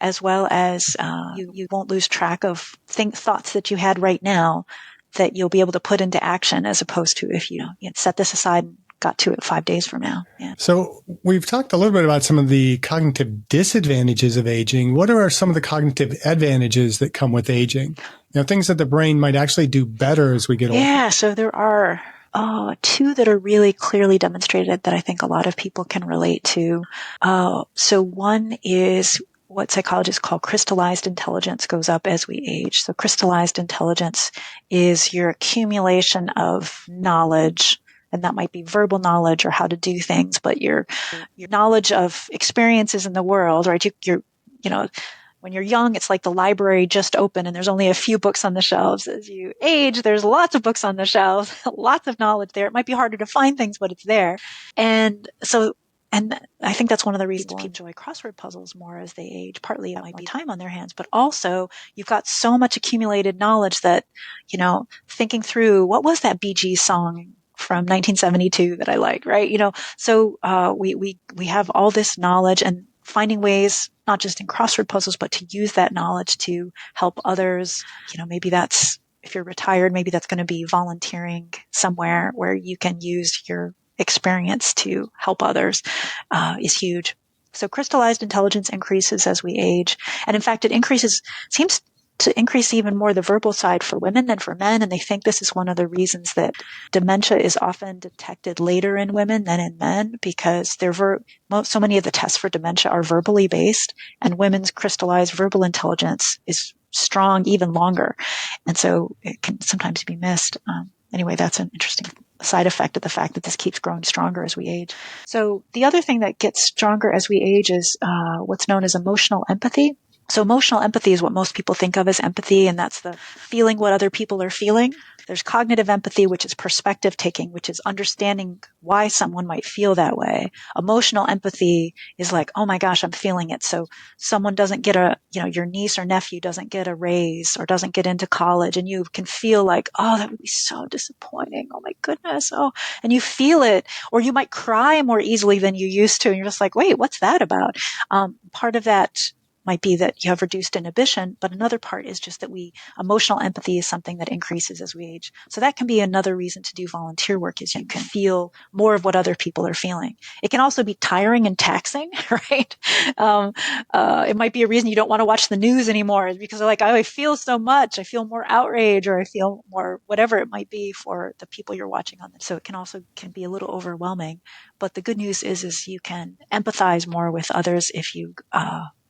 as well as, you won't lose track of thoughts that you had right now that you'll be able to put into action, as opposed to if you set this aside and got to it 5 days from now. Yeah. So we've talked a little bit about some of the cognitive disadvantages of aging. What are some of the cognitive advantages that come with aging? Things that the brain might actually do better as we get older. Yeah, so there are two that are really clearly demonstrated that I think a lot of people can relate to. So one is what psychologists call crystallized intelligence goes up as we age. So crystallized intelligence is your accumulation of knowledge, and that might be verbal knowledge or how to do things, but your knowledge of experiences in the world, right? When you're young, it's like the library just opened and there's only a few books on the shelves. As you age, there's lots of books on the shelves, lots of knowledge there. It might be harder to find things, but it's there. And I think that's one of the reasons people enjoy crossword puzzles more as they age. Partly it might be time on their hands, but also you've got so much accumulated knowledge that, thinking through what was that Bee Gees song from 1972 that I like, right? So we have all this knowledge and finding ways, not just in crossword puzzles, but to use that knowledge to help others. Maybe that's, if you're retired, maybe that's going to be volunteering somewhere where you can use your experience to help others, is huge. So crystallized intelligence increases as we age. And in fact, seems to increase even more the verbal side for women than for men. And they think this is one of the reasons that dementia is often detected later in women than in men, because so many of the tests for dementia are verbally based, and women's crystallized verbal intelligence is strong even longer. And so it can sometimes be missed. Anyway, that's an interesting side effect of the fact that this keeps growing stronger as we age. So the other thing that gets stronger as we age is what's known as emotional empathy. So emotional empathy is what most people think of as empathy, and that's the feeling what other people are feeling. There's cognitive empathy, which is perspective taking, which is understanding why someone might feel that way. Emotional empathy is like, oh my gosh, I'm feeling it. So someone doesn't get your niece or nephew doesn't get a raise or doesn't get into college, and you can feel like, oh, that would be so disappointing. Oh my goodness. Oh, and you feel it, or you might cry more easily than you used to. And you're just like, wait, what's that about? Part of that might be that you have reduced inhibition, but another part is just that emotional empathy is something that increases as we age. So that can be another reason to do volunteer work, is you can feel more of what other people are feeling. It can also be tiring and taxing, right? It might be a reason you don't want to watch the news anymore, because like, I feel so much. I feel more outrage, or I feel more whatever it might be for the people you're watching on. So it can be a little overwhelming. But the good news is you can empathize more with others if you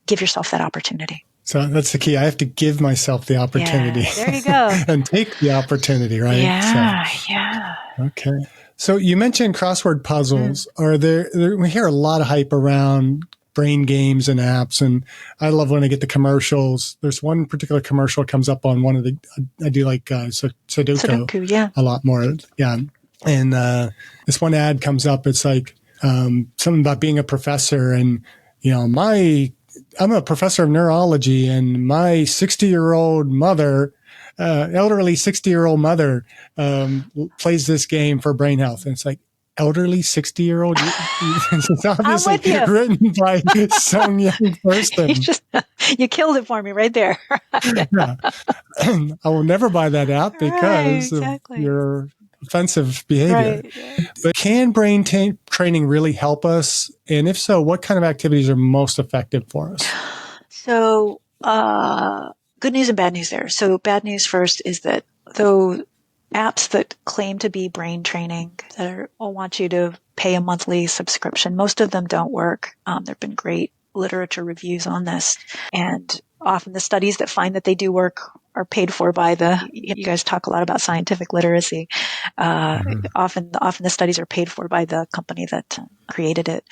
give yourself that opportunity. So that's the key. I have to give myself the opportunity. Yeah, there you go. And take the opportunity, right? Yeah. Okay. So you mentioned crossword puzzles. Are we hear a lot of hype around brain games and apps, and I love when I get the commercials. There's one particular commercial comes up on one of I do like Sudoku a lot more. Yeah. And this one ad comes up. It's like something about being a professor, and I'm a professor of neurology, and my 60-year-old mother, elderly 60-year-old mother, plays this game for brain health. And it's like, elderly 60-year-old? It's obviously written by some young person. You killed it for me right there. Yeah. I will never buy that app because of your offensive behavior. Right, yeah. But can brain training really help us? And if so, what kind of activities are most effective for us? So, good news and bad news there. So bad news first is that though apps that claim to be brain training that will want you to pay a monthly subscription, most of them don't work. There have been great literature reviews on this, and often the studies that find that they do work are paid for by you guys talk a lot about scientific literacy. Often the studies are paid for by the company that created it.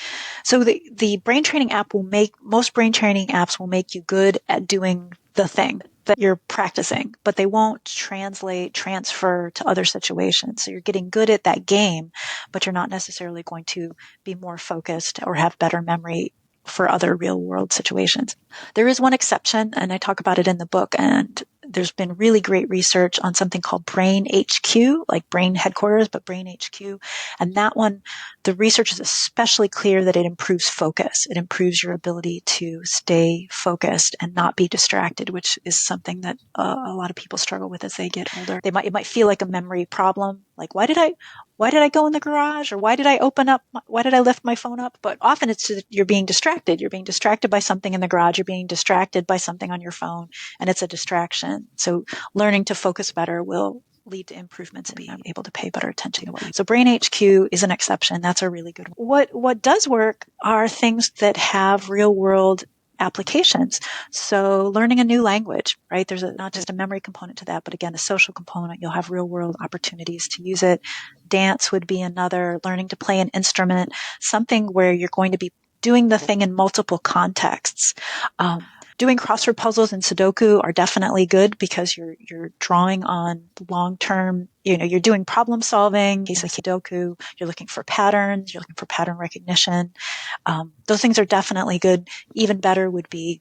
So the brain training app most brain training apps will make you good at doing the thing that you're practicing, but they won't transfer to other situations. So you're getting good at that game, but you're not necessarily going to be more focused or have better memory for other real world situations. There is one exception, and I talk about it in the book, and there's been really great research on something called Brain HQ, like brain headquarters, but Brain HQ. And that one, the research is especially clear that it improves focus. It improves your ability to stay focused and not be distracted, which is something that a lot of people struggle with as they get older. It might feel like a memory problem Like, why did I go in the garage? Or why did I lift my phone up? But often it's you're being distracted. You're being distracted by something in the garage. You're being distracted by something on your phone, and it's a distraction. So learning to focus better will lead to improvements in being able to pay better attention to what you do. So Brain HQ is an exception. That's a really good one. What does work are things that have real world applications. So learning a new language, right? There's not just a memory component to that, but again, a social component. You'll have real world opportunities to use it. Dance would be another. Learning to play an instrument, something where you're going to be doing the thing in multiple contexts. Doing crossword puzzles and Sudoku are definitely good because you're drawing on long-term, you're doing problem solving. In case of Sudoku, you're looking for patterns, you're looking for pattern recognition. Those things are definitely good. Even better would be,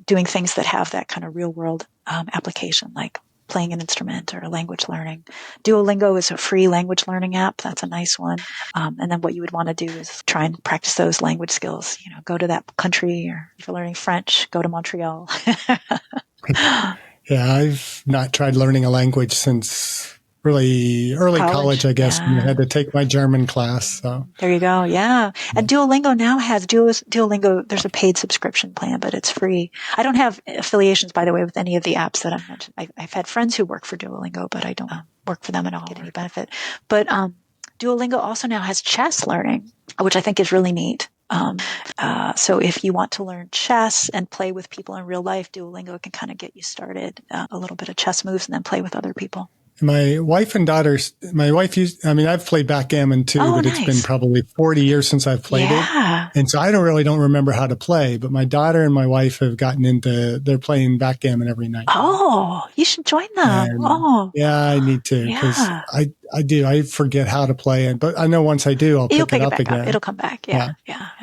doing things that have that kind of real world application, like playing an instrument or language learning. Duolingo is a free language learning app. That's a nice one. And then what you would want to do is try and practice those language skills. Go to that country, or if you're learning French, go to Montreal. Yeah, I've not tried learning a language since really early college, I guess, when I had to take my German class. So there you go. Yeah. And Duolingo now has Duolingo. There's a paid subscription plan, but it's free. I don't have affiliations, by the way, with any of the apps that I mentioned. I've had friends who work for Duolingo, but I don't work for them and I don't get any benefit. But Duolingo also now has chess learning, which I think is really neat. So if you want to learn chess and play with people in real life, Duolingo can kind of get you started, a little bit of chess moves and then play with other people. My wife and daughters, I've played backgammon too, but nice. It's been probably 40 years since I've played it. And so I don't remember how to play, but my daughter and my wife have gotten they're playing backgammon every night. Oh, you should join them. Yeah, I need to, because I forget how to play it, but I know once I do, I'll pick it up again. It'll come back. Yeah.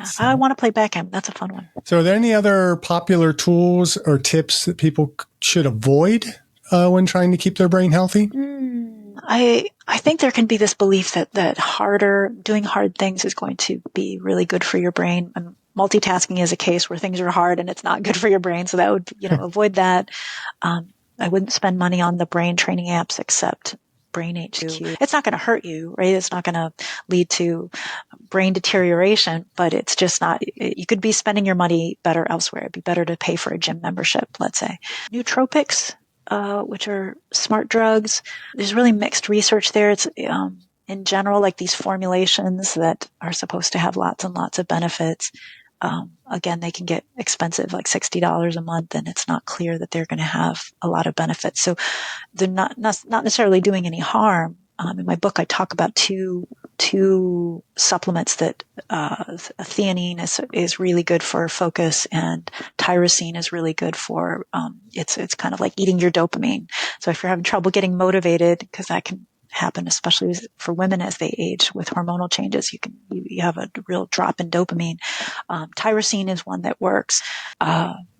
So, I want to play backgammon. That's a fun one. So are there any other popular tools or tips that people should avoid when trying to keep their brain healthy? I think there can be this belief that doing hard things is going to be really good for your brain. And multitasking is a case where things are hard and it's not good for your brain. So that would, avoid that. I wouldn't spend money on the brain training apps except Brain HQ. It's not going to hurt you, right? It's not going to lead to brain deterioration, but it's just not, you could be spending your money better elsewhere. It'd be better to pay for a gym membership, let's say. Nootropics, which are smart drugs. There's really mixed research there. It's, in general, like these formulations that are supposed to have lots and lots of benefits. Again, they can get expensive, like $60 a month, and it's not clear that they're going to have a lot of benefits. So they're not necessarily doing any harm. In my book, I talk about two supplements that theanine is really good for focus, and tyrosine is really good for it's kind of like eating your dopamine. So if you're having trouble getting motivated, because that can happen, especially for women as they age with hormonal changes, you have a real drop in dopamine. Tyrosine is one that works.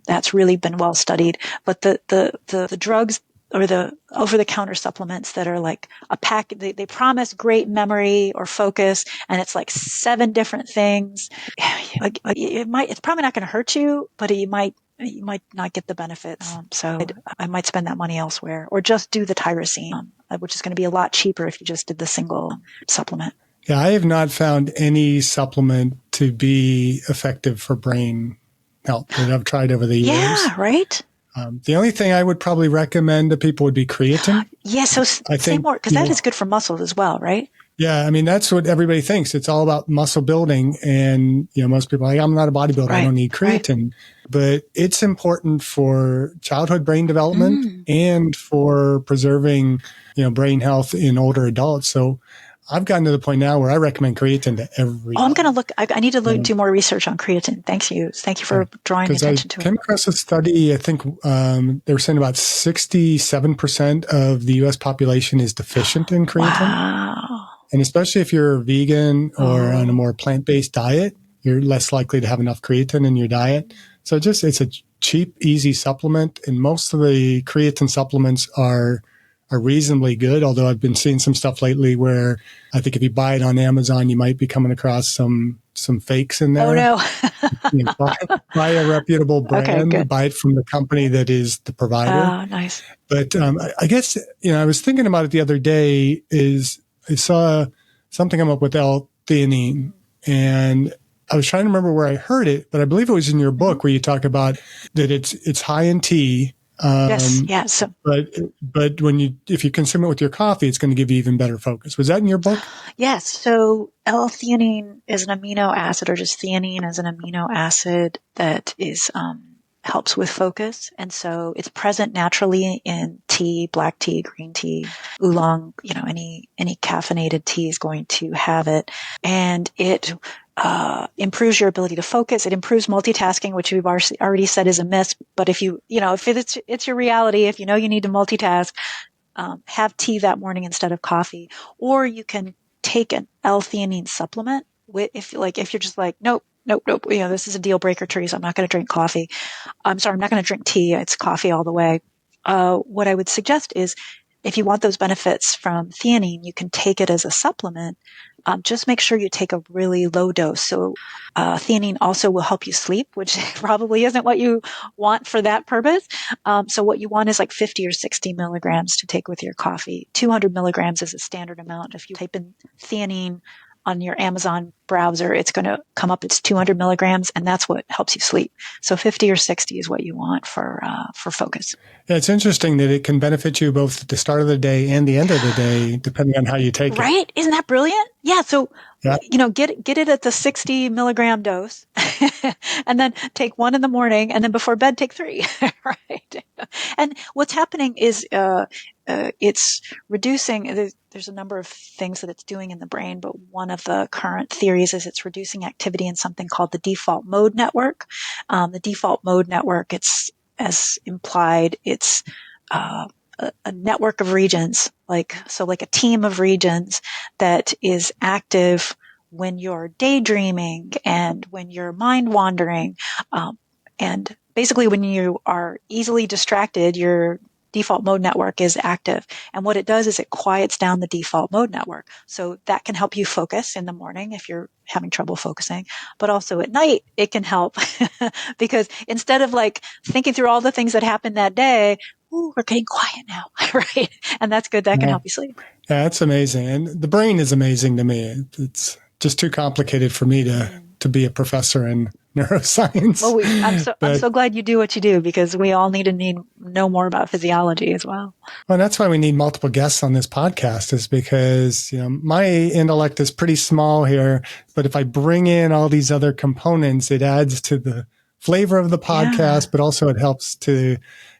That's really been well studied. But the drugs or the over-the-counter supplements that are like a pack, they promise great memory or focus, and it's like 7 different things. It's probably not going to hurt you, but you might not get the benefits. So I might spend that money elsewhere, or just do the tyrosine, which is going to be a lot cheaper if you just did the single supplement. Yeah, I have not found any supplement to be effective for brain health that I've tried over the years. Yeah, right? The only thing I would probably recommend to people would be creatine. Yeah, so say more, because that is good for muscles as well, right? Yeah, I mean, that's what everybody thinks. It's all about muscle building. And, most people are like, I'm not a bodybuilder. Right, I don't need creatine. Right. But it's important for childhood brain development and for preserving, brain health in older adults. So I've gotten to the point now where I recommend creatine to everybody. I'm going to look. I need to do more research on creatine. Thank you for drawing attention to it. I came across a study. I think they were saying about 67% of the U.S. population is deficient in creatine. Wow. And especially if you're vegan or on a more plant-based diet, you're less likely to have enough creatine in your diet. So it's a cheap, easy supplement. And most of the creatine supplements are reasonably good, although I've been seeing some stuff lately where I think if you buy it on Amazon, you might be coming across some some fakes in Oh, there. no. Buy a reputable Okay, brand, good. buy it from the company that is the provider. Oh, nice. But I guess, I was thinking about it the other day is I saw something come up with L-theanine, and I was trying to remember where I heard it, but I believe it was in your book where you talk about that it's high in tea. Yes. Yeah. So, But if you consume it with your coffee, it's going to give you even better focus. Was that in your book? yes. So L-theanine is an amino acid, or just theanine is an amino acid that is, helps with focus. And so it's present naturally in tea, black tea, green tea, oolong, any caffeinated tea is going to have it. And it improves your ability to focus. It improves multitasking, which we've already said is a myth. But if if it's your reality, if you know you need to multitask, have tea that morning instead of coffee, or you can take an L-theanine supplement. If you're just like, nope, this is a deal breaker, Therese. I'm not going to drink coffee. I'm sorry, I'm not going to drink tea. It's coffee all the way. What I would suggest is, if you want those benefits from theanine, you can take it as a supplement. Just make sure you take a really low dose. So theanine also will help you sleep, which probably isn't what you want for that purpose. So what you want is like 50 or 60 milligrams to take with your coffee. 200 milligrams is a standard amount. If you type in theanine on your Amazon browser, it's going to come up, it's 200 milligrams, and that's what helps you sleep. So 50 or 60 is what you want for focus. Yeah, it's interesting that it can benefit you both at the start of the day and the end of the day, depending on how you take it. Right? Isn't that brilliant? Yeah. So, Yeah. get it at the 60 milligram dose and then take one in the morning, and then before bed, take 3. Right. And what's happening is, it's reducing, there's a number of things that it's doing in the brain, but one of the current theories is it's reducing activity in something called the default mode network. The default mode network, it's, as implied, it's, a network of regions, like a team of regions that is active when you're daydreaming and when you're mind wandering. And basically when you are easily distracted, your default mode network is active. And what it does is it quiets down the default mode network. So that can help you focus in the morning if you're having trouble focusing, but also at night it can help because instead of like thinking through all the things that happened that day, ooh, we're getting quiet now, right? And that's good. That can help you sleep. Yeah, that's amazing. And the brain is amazing to me. It's just too complicated for me to be a professor in neuroscience. Well, I'm so glad you do what you do, because we all need to know more about physiology as well. Well, that's why we need multiple guests on this podcast, is because, my intellect is pretty small here, but if I bring in all these other components, it adds to the flavor of the podcast, but also it helps to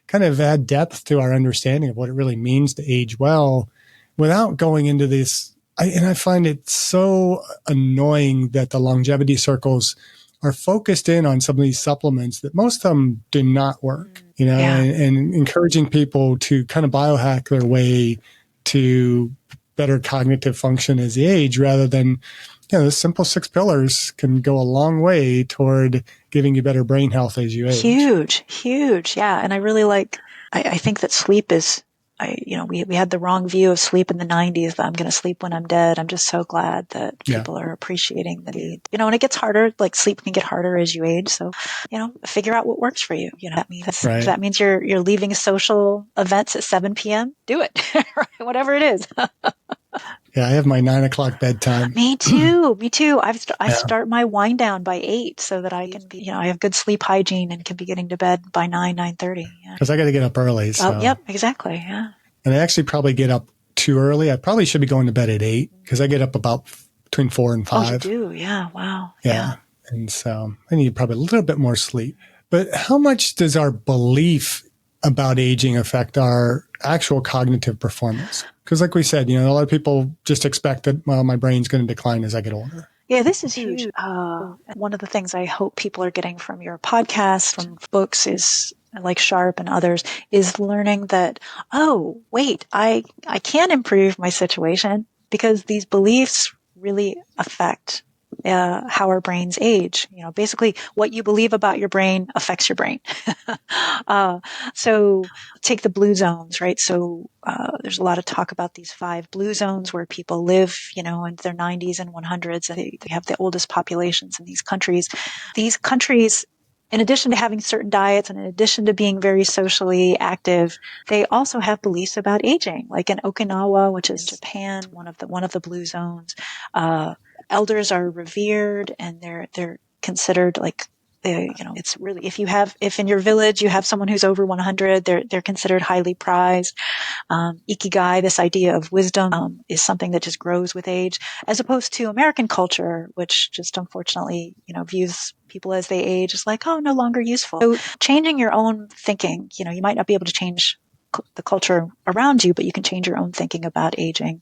kind of add depth to our understanding of what it really means to age well without going into this. And I find it so annoying that the longevity circles are focused in on some of these supplements that most of them do not work, and encouraging people to kind of biohack their way to better cognitive function as they age, rather than, the simple 6 pillars can go a long way toward giving you better brain health as you age. Huge. Yeah. And I really I think that sleep is, we had the wrong view of sleep in the 90s, that I'm going to sleep when I'm dead. I'm just so glad that people are appreciating the need, and it gets harder, like sleep can get harder as you age. So, figure out what works for you. That means you're leaving social events at 7 p.m. Do it, whatever it is. Yeah, I have my 9 o'clock bedtime. Me too. I start my wind down by 8 so that I can be, I have good sleep hygiene and can be getting to bed by 9:30. Because I got to get up early. So. Oh, yep, exactly. Yeah. And I actually probably get up too early. I probably should be going to bed at 8 because I get up about between 4 and 5. Oh, you do? Yeah. Wow. Yeah. And so I need probably a little bit more sleep. But how much does our belief about aging affect our actual cognitive performance? Because like we said, a lot of people just expect that, well, my brain's going to decline as I get older. Yeah, this is huge. One of the things I hope people are getting from your podcast, from books, is like Sharp and others, is learning that, oh, wait, I can improve my situation, because these beliefs really affect how our brains age. Basically what you believe about your brain affects your brain. So take the blue zones, right? So there's a lot of talk about these 5 blue zones where people live, in their 90s and 100s. And they have the oldest populations in these countries. These countries, in addition to having certain diets and in addition to being very socially active, they also have beliefs about aging. Like in Okinawa, which is Japan, one of the blue zones, elders are revered and they're considered like, it's really, if in your village you have someone who's over 100, they're considered highly prized. Ikigai, this idea of wisdom, is something that just grows with age, as opposed to American culture, which just unfortunately, views people as they age as like, oh, no longer useful. So changing your own thinking, you might not be able to change the culture around you, but you can change your own thinking about aging.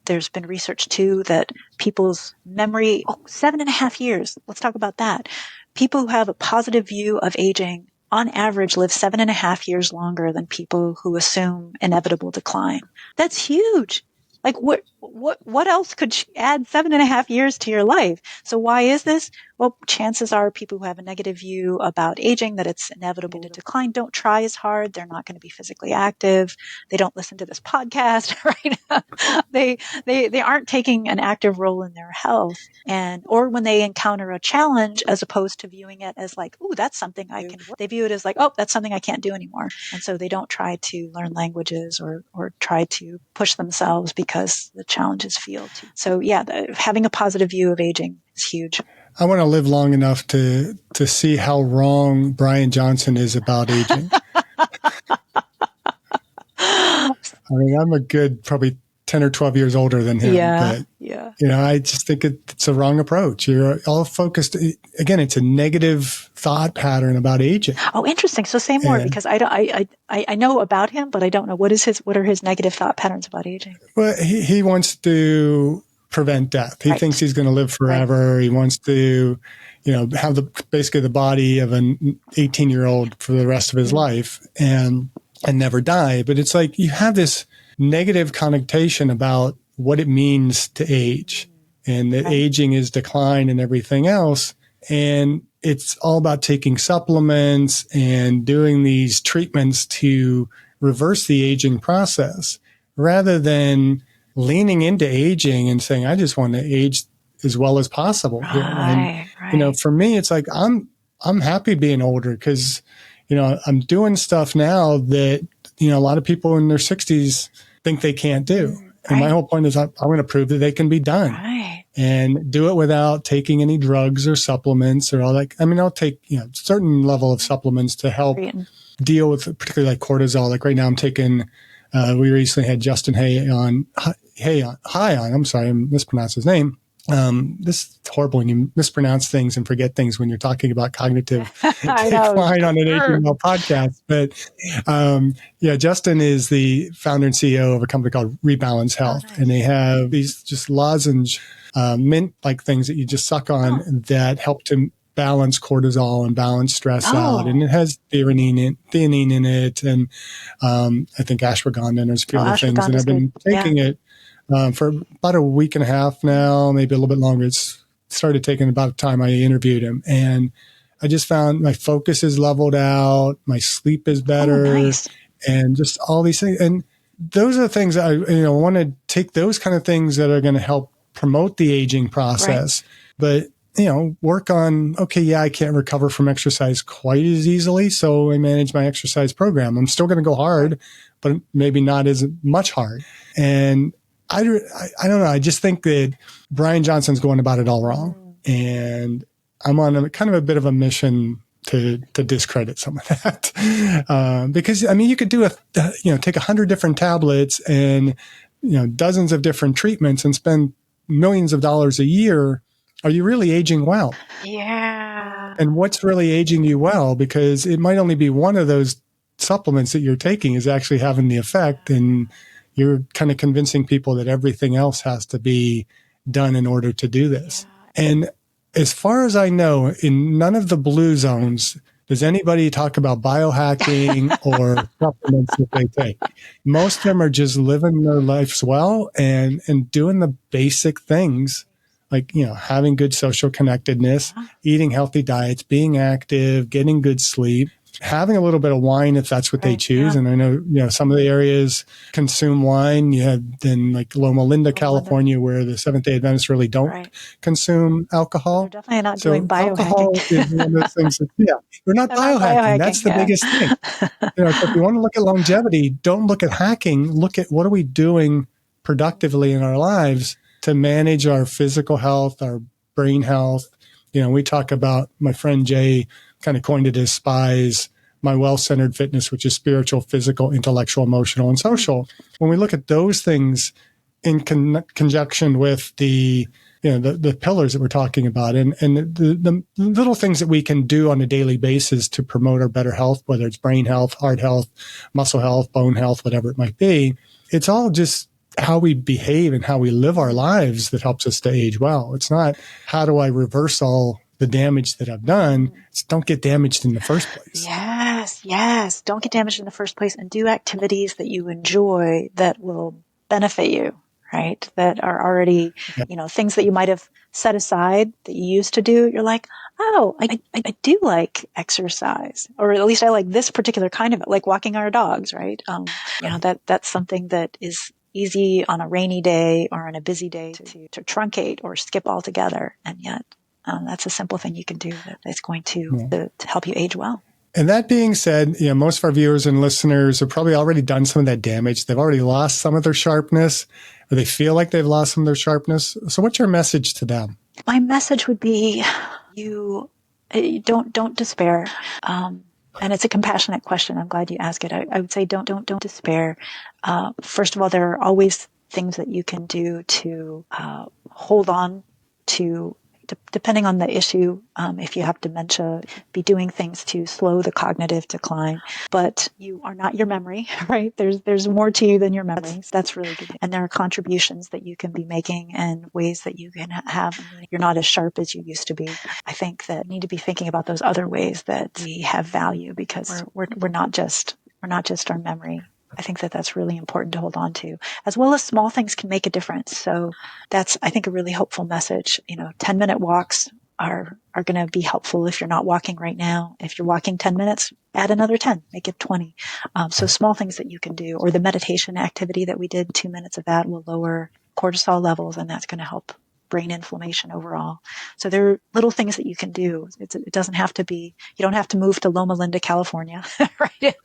There's been research too that people's memory, 7.5 years. Let's talk about that. People who have a positive view of aging on average live 7.5 years longer than people who assume inevitable decline. That's huge. Like what else could add 7.5 years to your life? So why is this? Well, chances are people who have a negative view about aging, that it's inevitable to decline, don't try as hard. They're not going to be physically active. They don't listen to this podcast, right? They aren't taking an active role in their health. Or when they encounter a challenge, as opposed to viewing it as like, ooh, that's something I can, they view it as like, oh, that's something I can't do anymore. And so they don't try to learn languages or try to push themselves because the challenges feel too. So yeah, having a positive view of aging is huge. I want to live long enough to see how wrong Brian Johnson is about aging. I mean, I'm a good probably 10 or 12 years older than him. Yeah. But, I just think it's a wrong approach. You're all focused. Again, it's a negative thought pattern about aging. Oh, interesting. So say more, because I know about him, but I don't know what are his negative thought patterns about aging. Well, he wants to prevent death. He thinks he's going to live forever. Right. He wants to, have basically the body of an 18-year-old for the rest of his life and never die. But it's like you have this negative connotation about what it means to age and that aging is decline and everything else. And it's all about taking supplements and doing these treatments to reverse the aging process rather than leaning into aging and saying, I just want to age as well as possible. Right. For me, it's like, I'm happy being older because, I'm doing stuff now that, a lot of people in their 60s think they can't do. Right. And my whole point is I'm going to prove that they can be done and do it without taking any drugs or supplements or all that. I mean, I'll take, certain level of supplements to help deal with particularly like cortisol. Like right now I'm taking, we recently had Justin Hay on. I'm sorry, I mispronounced his name. This is horrible when you mispronounce things and forget things when you're talking about cognitive decline on an aging well podcast. But Justin is the founder and CEO of a company called Rebalance Health. Oh, nice. And they have these just lozenge, mint-like things that you just suck on that help to balance cortisol and balance stress out. And it has theanine in it. And I think ashwagandha and there's a few other things. And I've been taking it for about a week and a half now, maybe a little bit longer. It's started taking about the time I interviewed him. And I just found my focus is leveled out. My sleep is better and just all these things. And those are the things that I want to take those kind of things that are going to help promote the aging process, but work on, I can't recover from exercise quite as easily. So I manage my exercise program. I'm still going to go hard, but maybe not as much hard. And I don't know. I just think that Brian Johnson's going about it all wrong. And I'm on a bit of a mission to discredit some of that. Because you could do take 100 different tablets and, dozens of different treatments and spend millions of dollars a year. Are you really aging well? Yeah. And what's really aging you well? Because it might only be one of those supplements that you're taking is actually having the effect, and you're kind of convincing people that everything else has to be done in order to do this. Yeah. And as far as I know, in none of the blue zones does anybody talk about biohacking or supplements that they take. Most of them are just living their lives well and doing the basic things like, having good social connectedness, eating healthy diets, being active, getting good sleep, having a little bit of wine if that's what they choose. And I know, some of the areas consume wine. You have in like Loma Linda, California, where the Seventh-day Adventists really don't consume alcohol. They're definitely not So doing biohacking. alcohol is one of those things that, we're not biohacking. That's the biggest thing. So if you want to look at longevity, don't look at hacking. Look at what are we doing productively in our lives to manage our physical health, our brain health. We talk about, my friend Jay kind of coined it as SPIES, my well-centered fitness, which is spiritual, physical, intellectual, emotional, and social. When we look at those things in conjunction with the pillars that we're talking about, and the little things that we can do on a daily basis to promote our better health, whether it's brain health, heart health, muscle health, bone health, whatever it might be, it's all just how we behave and how we live our lives that helps us to age well. It's not how do I reverse all the damage that I've done. It's don't get damaged in the first place. Yes. Don't get damaged in the first place, and do activities that you enjoy that will benefit you, right? That are already, things that you might have set aside that you used to do. You're like, oh, I do like exercise, or at least I like this particular kind of it, like walking our dogs, right? That's something that is easy on a rainy day or on a busy day to truncate or skip altogether. And yet, that's a simple thing you can do that's going to help you age well. And that being said, most of our viewers and listeners have probably already done some of that damage. They've already lost some of their sharpness, or they feel like they've lost some of their sharpness. So what's your message to them? My message would be, you don't despair. And it's a compassionate question. I'm glad you asked it. I would say don't despair. First of all, there are always things that you can do to hold on to, depending on the issue. If you have dementia, be doing things to slow the cognitive decline. But you are not your memory, right? There's more to you than your memories. That's really good. And there are contributions that you can be making and ways that you can have. You're not as sharp as you used to be. I think that you need to be thinking about those other ways that we have value, because we're not just our memory. I think that that's really important to hold on to, as well as small things can make a difference. So that's, I think, a really hopeful message. 10-minute walks are going to be helpful if you're not walking right now. If you're walking 10 minutes, add another 10, make it 20. So small things that you can do, or the meditation activity that we did, 2 minutes of that will lower cortisol levels, and that's going to help brain inflammation overall. So there are little things that you can do. It doesn't have to be, you don't have to move to Loma Linda, California, right?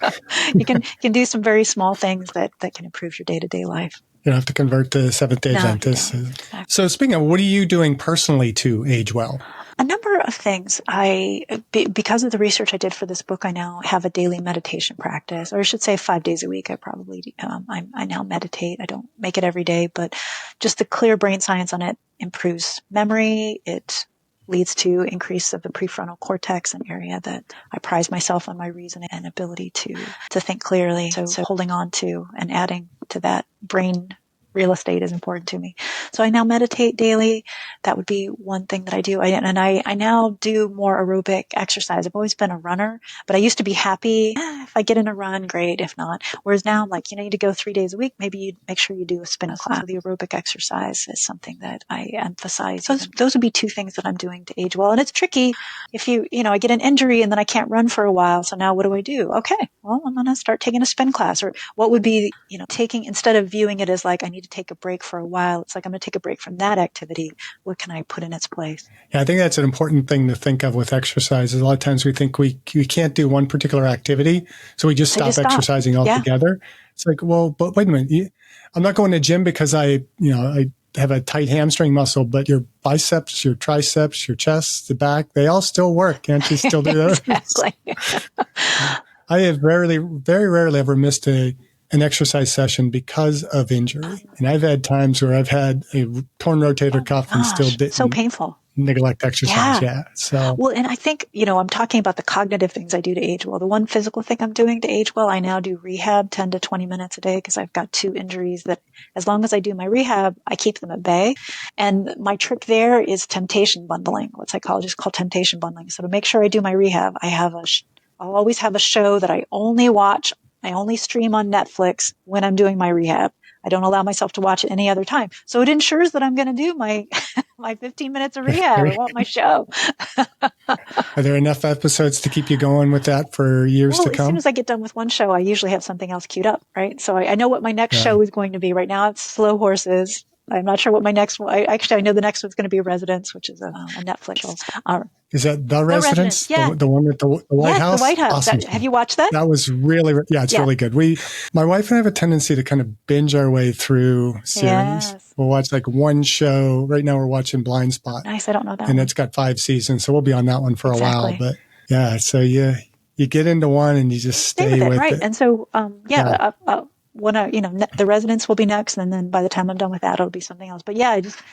You can do some very small things that can improve your day-to-day life. You don't have to convert to Seventh-day Adventists. Exactly. So speaking of, what are you doing personally to age well? A number of things. Because of the research I did for this book, I now have a daily meditation practice, or I should say 5 days a week. I now meditate. I don't make it every day, but just the clear brain science on it improves memory. It leads to increase of the prefrontal cortex, an area that I prize myself on my reason and ability to think clearly. So holding on to and adding to that brain real estate is important to me. So I now meditate daily. That would be one thing that I do. I now do more aerobic exercise. I've always been a runner, but I used to be happy. If I get in a run, great. If not, whereas now I'm like, you need to go 3 days a week. Maybe you make sure you do a spin class. So the aerobic exercise is something that I emphasize. So those would be two things that I'm doing to age well. And it's tricky if I get an injury and then I can't run for a while. So now what do I do? Okay, well, I'm going to start taking a spin class. Or what would be, taking, instead of viewing it as like, I need to take a break for a while, it's like, I'm going to take a break from that activity. What can I put in its place? Yeah, I think that's an important thing to think of with exercise. A lot of times we think we can't do one particular activity, so we just stop exercising altogether. Yeah. It's like, well, but wait a minute. I'm not going to gym because I have a tight hamstring muscle, but your biceps, your triceps, your chest, the back, they all still work. Can't you still do those? Exactly. I have very rarely ever missed an exercise session because of injury. And I've had times where I've had a torn rotator cuff and still didn't. So painful. Neglect exercise. Yeah. So, well, and I think, I'm talking about the cognitive things I do to age well. The one physical thing I'm doing to age well, I now do rehab 10 to 20 minutes a day because I've got 2 injuries that as long as I do my rehab, I keep them at bay. And my trick there is temptation bundling, what psychologists call temptation bundling. So to make sure I do my rehab, I'll always have a show that I only watch. I only stream on Netflix when I'm doing my rehab. I don't allow myself to watch it any other time. So it ensures that I'm going to do my my 15 minutes of rehab. I want my show. Are there enough episodes to keep you going with that for years to Well, as soon come? as I get done with one show, I usually have something else queued up, right? So I know what my next show is going to be. Right now, it's Slow Horses. I'm not sure what my next one. I know the next one's going to be Residence, which is a Netflix show. Is that The Residence? Yeah. The one at the White House? The White House. Awesome. Have you watched that? That was really, it's really good. My wife and I have a tendency to kind of binge our way through series. Yes. We'll watch like one show. Right now we're watching Blind Spot. Nice. I don't know that and one. it's got 5 seasons. So we'll be on that one for a while. But yeah, so you get into one and you just stay with right. it. And so, when the Residence will be next, and then by the time I'm done with that, it'll be something else. But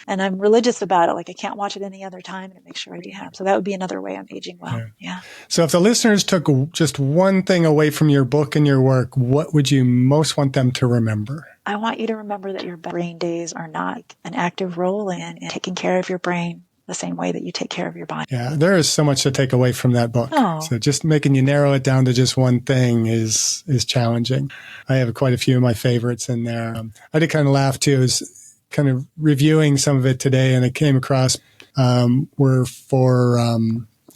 and I'm religious about it. Like I can't watch it any other time, and it makes sure I rehab. So that would be another way I'm aging well. Yeah. So if the listeners took just one thing away from your book and your work, what would you most want them to remember? I want you to remember that your brain days are not an active role in taking care of your brain the same way that you take care of your body. Yeah, there is so much to take away from that book. Oh. So just making you narrow it down to just one thing is challenging. I have quite a few of my favorites in there. I did kind of laugh too. I was kind of reviewing some of it today, and I came across were for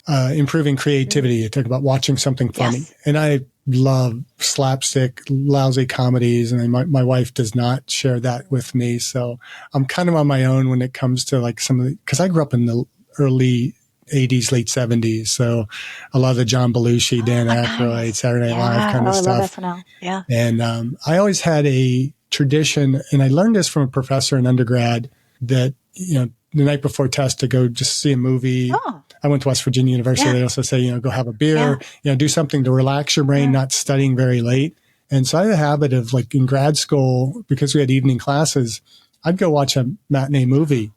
improving creativity. I talk about watching something funny. Yes. And I love slapstick, lousy comedies. And my wife does not share that with me. So I'm kind of on my own when it comes to like some of the, because I grew up in the early 80s, late 70s. So a lot of the John Belushi, Dan Aykroyd, Saturday Night Live kind of stuff. I love SNL. Yeah. And I always had a tradition, and I learned this from a professor in undergrad, that, the night before test to go just see a movie. Oh. I went to West Virginia University. They also say, go have a beer, do something to relax your brain, not studying very late. And so I had a habit of, like, in grad school, because we had evening classes, I'd go watch a matinee movie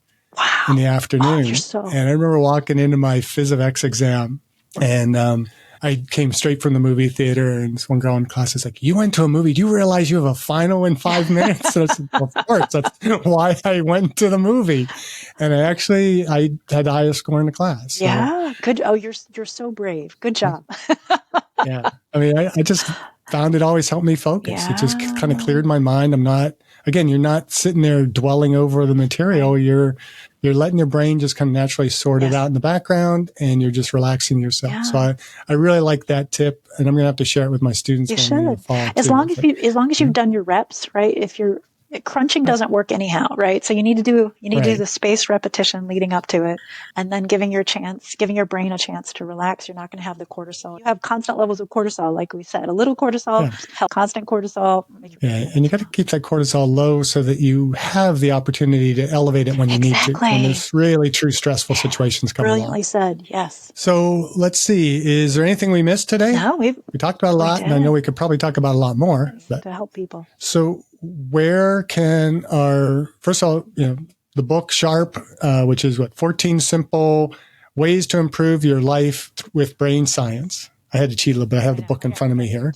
in the afternoon. And I remember walking into my Phys of X exam, and I came straight from the movie theater, and this one girl in class is like, "You went to a movie. Do you realize you have a final in 5 minutes?" And I said, "Well, of course. That's why I went to the movie." And I had the highest score in the class. So. Yeah. Good. Oh, you're so brave. Good job. Yeah. I mean, I just found it always helped me focus. Yeah. It just kind of cleared my mind. You're not sitting there dwelling over the material. You're letting your brain just kind of naturally sort it out in the background, and you're just relaxing yourself. Yeah. So I really like that tip, and I'm going to have to share it with my students. You should. As long as you've done your reps, right? If you're crunching doesn't work anyhow, right? So you need to do the spaced repetition leading up to it, and then giving your brain a chance to relax. You're not going to have the cortisol. You have constant levels of cortisol, like we said. A little cortisol, constant cortisol. Yeah, and you got to keep that cortisol low so that you have the opportunity to elevate it when you need to. When there's really true stressful situations coming along. Brilliantly said. Yes. So let's see. Is there anything we missed today? No, we talked about a lot, and I know we could probably talk about a lot more. To help people. So where can first of all, the book Sharp, which is 14 simple ways to improve your life with brain science. I had to cheat a little bit. I have the book in front of me here.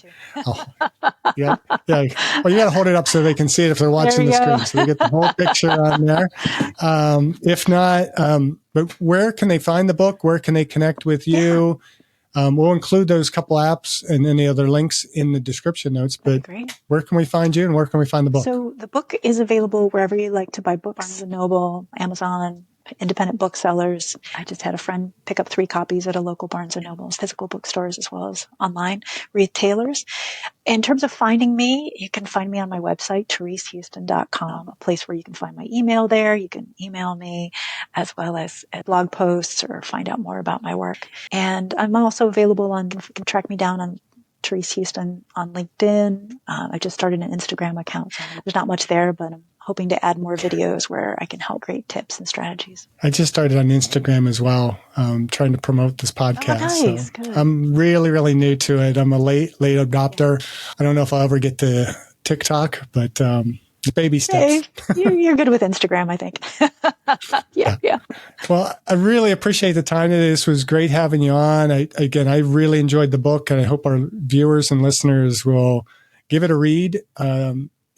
Yeah. Well, you got to hold it up so they can see it if they're watching the screen. So they get the whole picture on there. If not, but where can they find the book? Where can they connect with you? We'll include those couple apps and any other links in the description notes, but where can we find you and where can we find the book? So the book is available wherever you like to buy books, Barnes & Noble, Amazon, independent booksellers. I just had a friend pick up 3 copies at a local Barnes & Noble, physical bookstores as well as online retailers. In terms of finding me, you can find me on my website, theresehuston.com, a place where you can find my email there. You can email me as well as at blog posts or find out more about my work. And I'm also available you can track me down on Therese Huston on LinkedIn. I just started an Instagram account. So there's not much there, but I'm hoping to add more videos where I can help create tips and strategies. I just started on Instagram as well, trying to promote this podcast. Oh, nice. So Good. I'm really, really new to it. I'm a late adopter. I don't know if I'll ever get to TikTok, but baby steps. Hey, you're good with Instagram, I think. Yeah. Well, I really appreciate the time today. This was great having you on. I really enjoyed the book, and I hope our viewers and listeners will give it a read.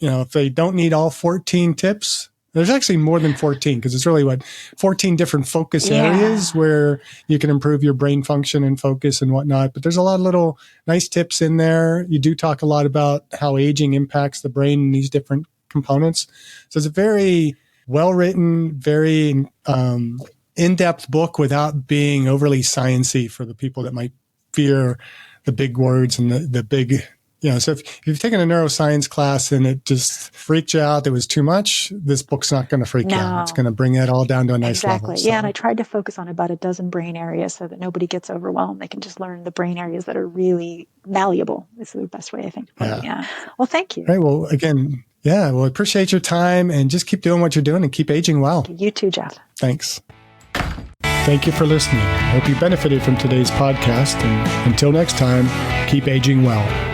If they don't need all 14 tips, there's actually more than 14 because it's really 14 different focus areas where you can improve your brain function and focus and whatnot. But there's a lot of little nice tips in there. You do talk a lot about how aging impacts the brain in these different components. So it's a very well-written, very in-depth book without being overly sciencey for the people that might fear the big words and the big, so if you've taken a neuroscience class and it just freaked you out, it was too much, this book's not going to freak you out. It's going to bring it all down to a nice level. Exactly. Yeah, and I tried to focus on about a dozen brain areas so that nobody gets overwhelmed. They can just learn the brain areas that are really malleable. It's the best way, I think. Yeah. Well, thank you. Right. Well, again, I appreciate your time and just keep doing what you're doing and keep aging well. You too, Jeff. Thanks. Thank you for listening. I hope you benefited from today's podcast. And until next time, keep aging well.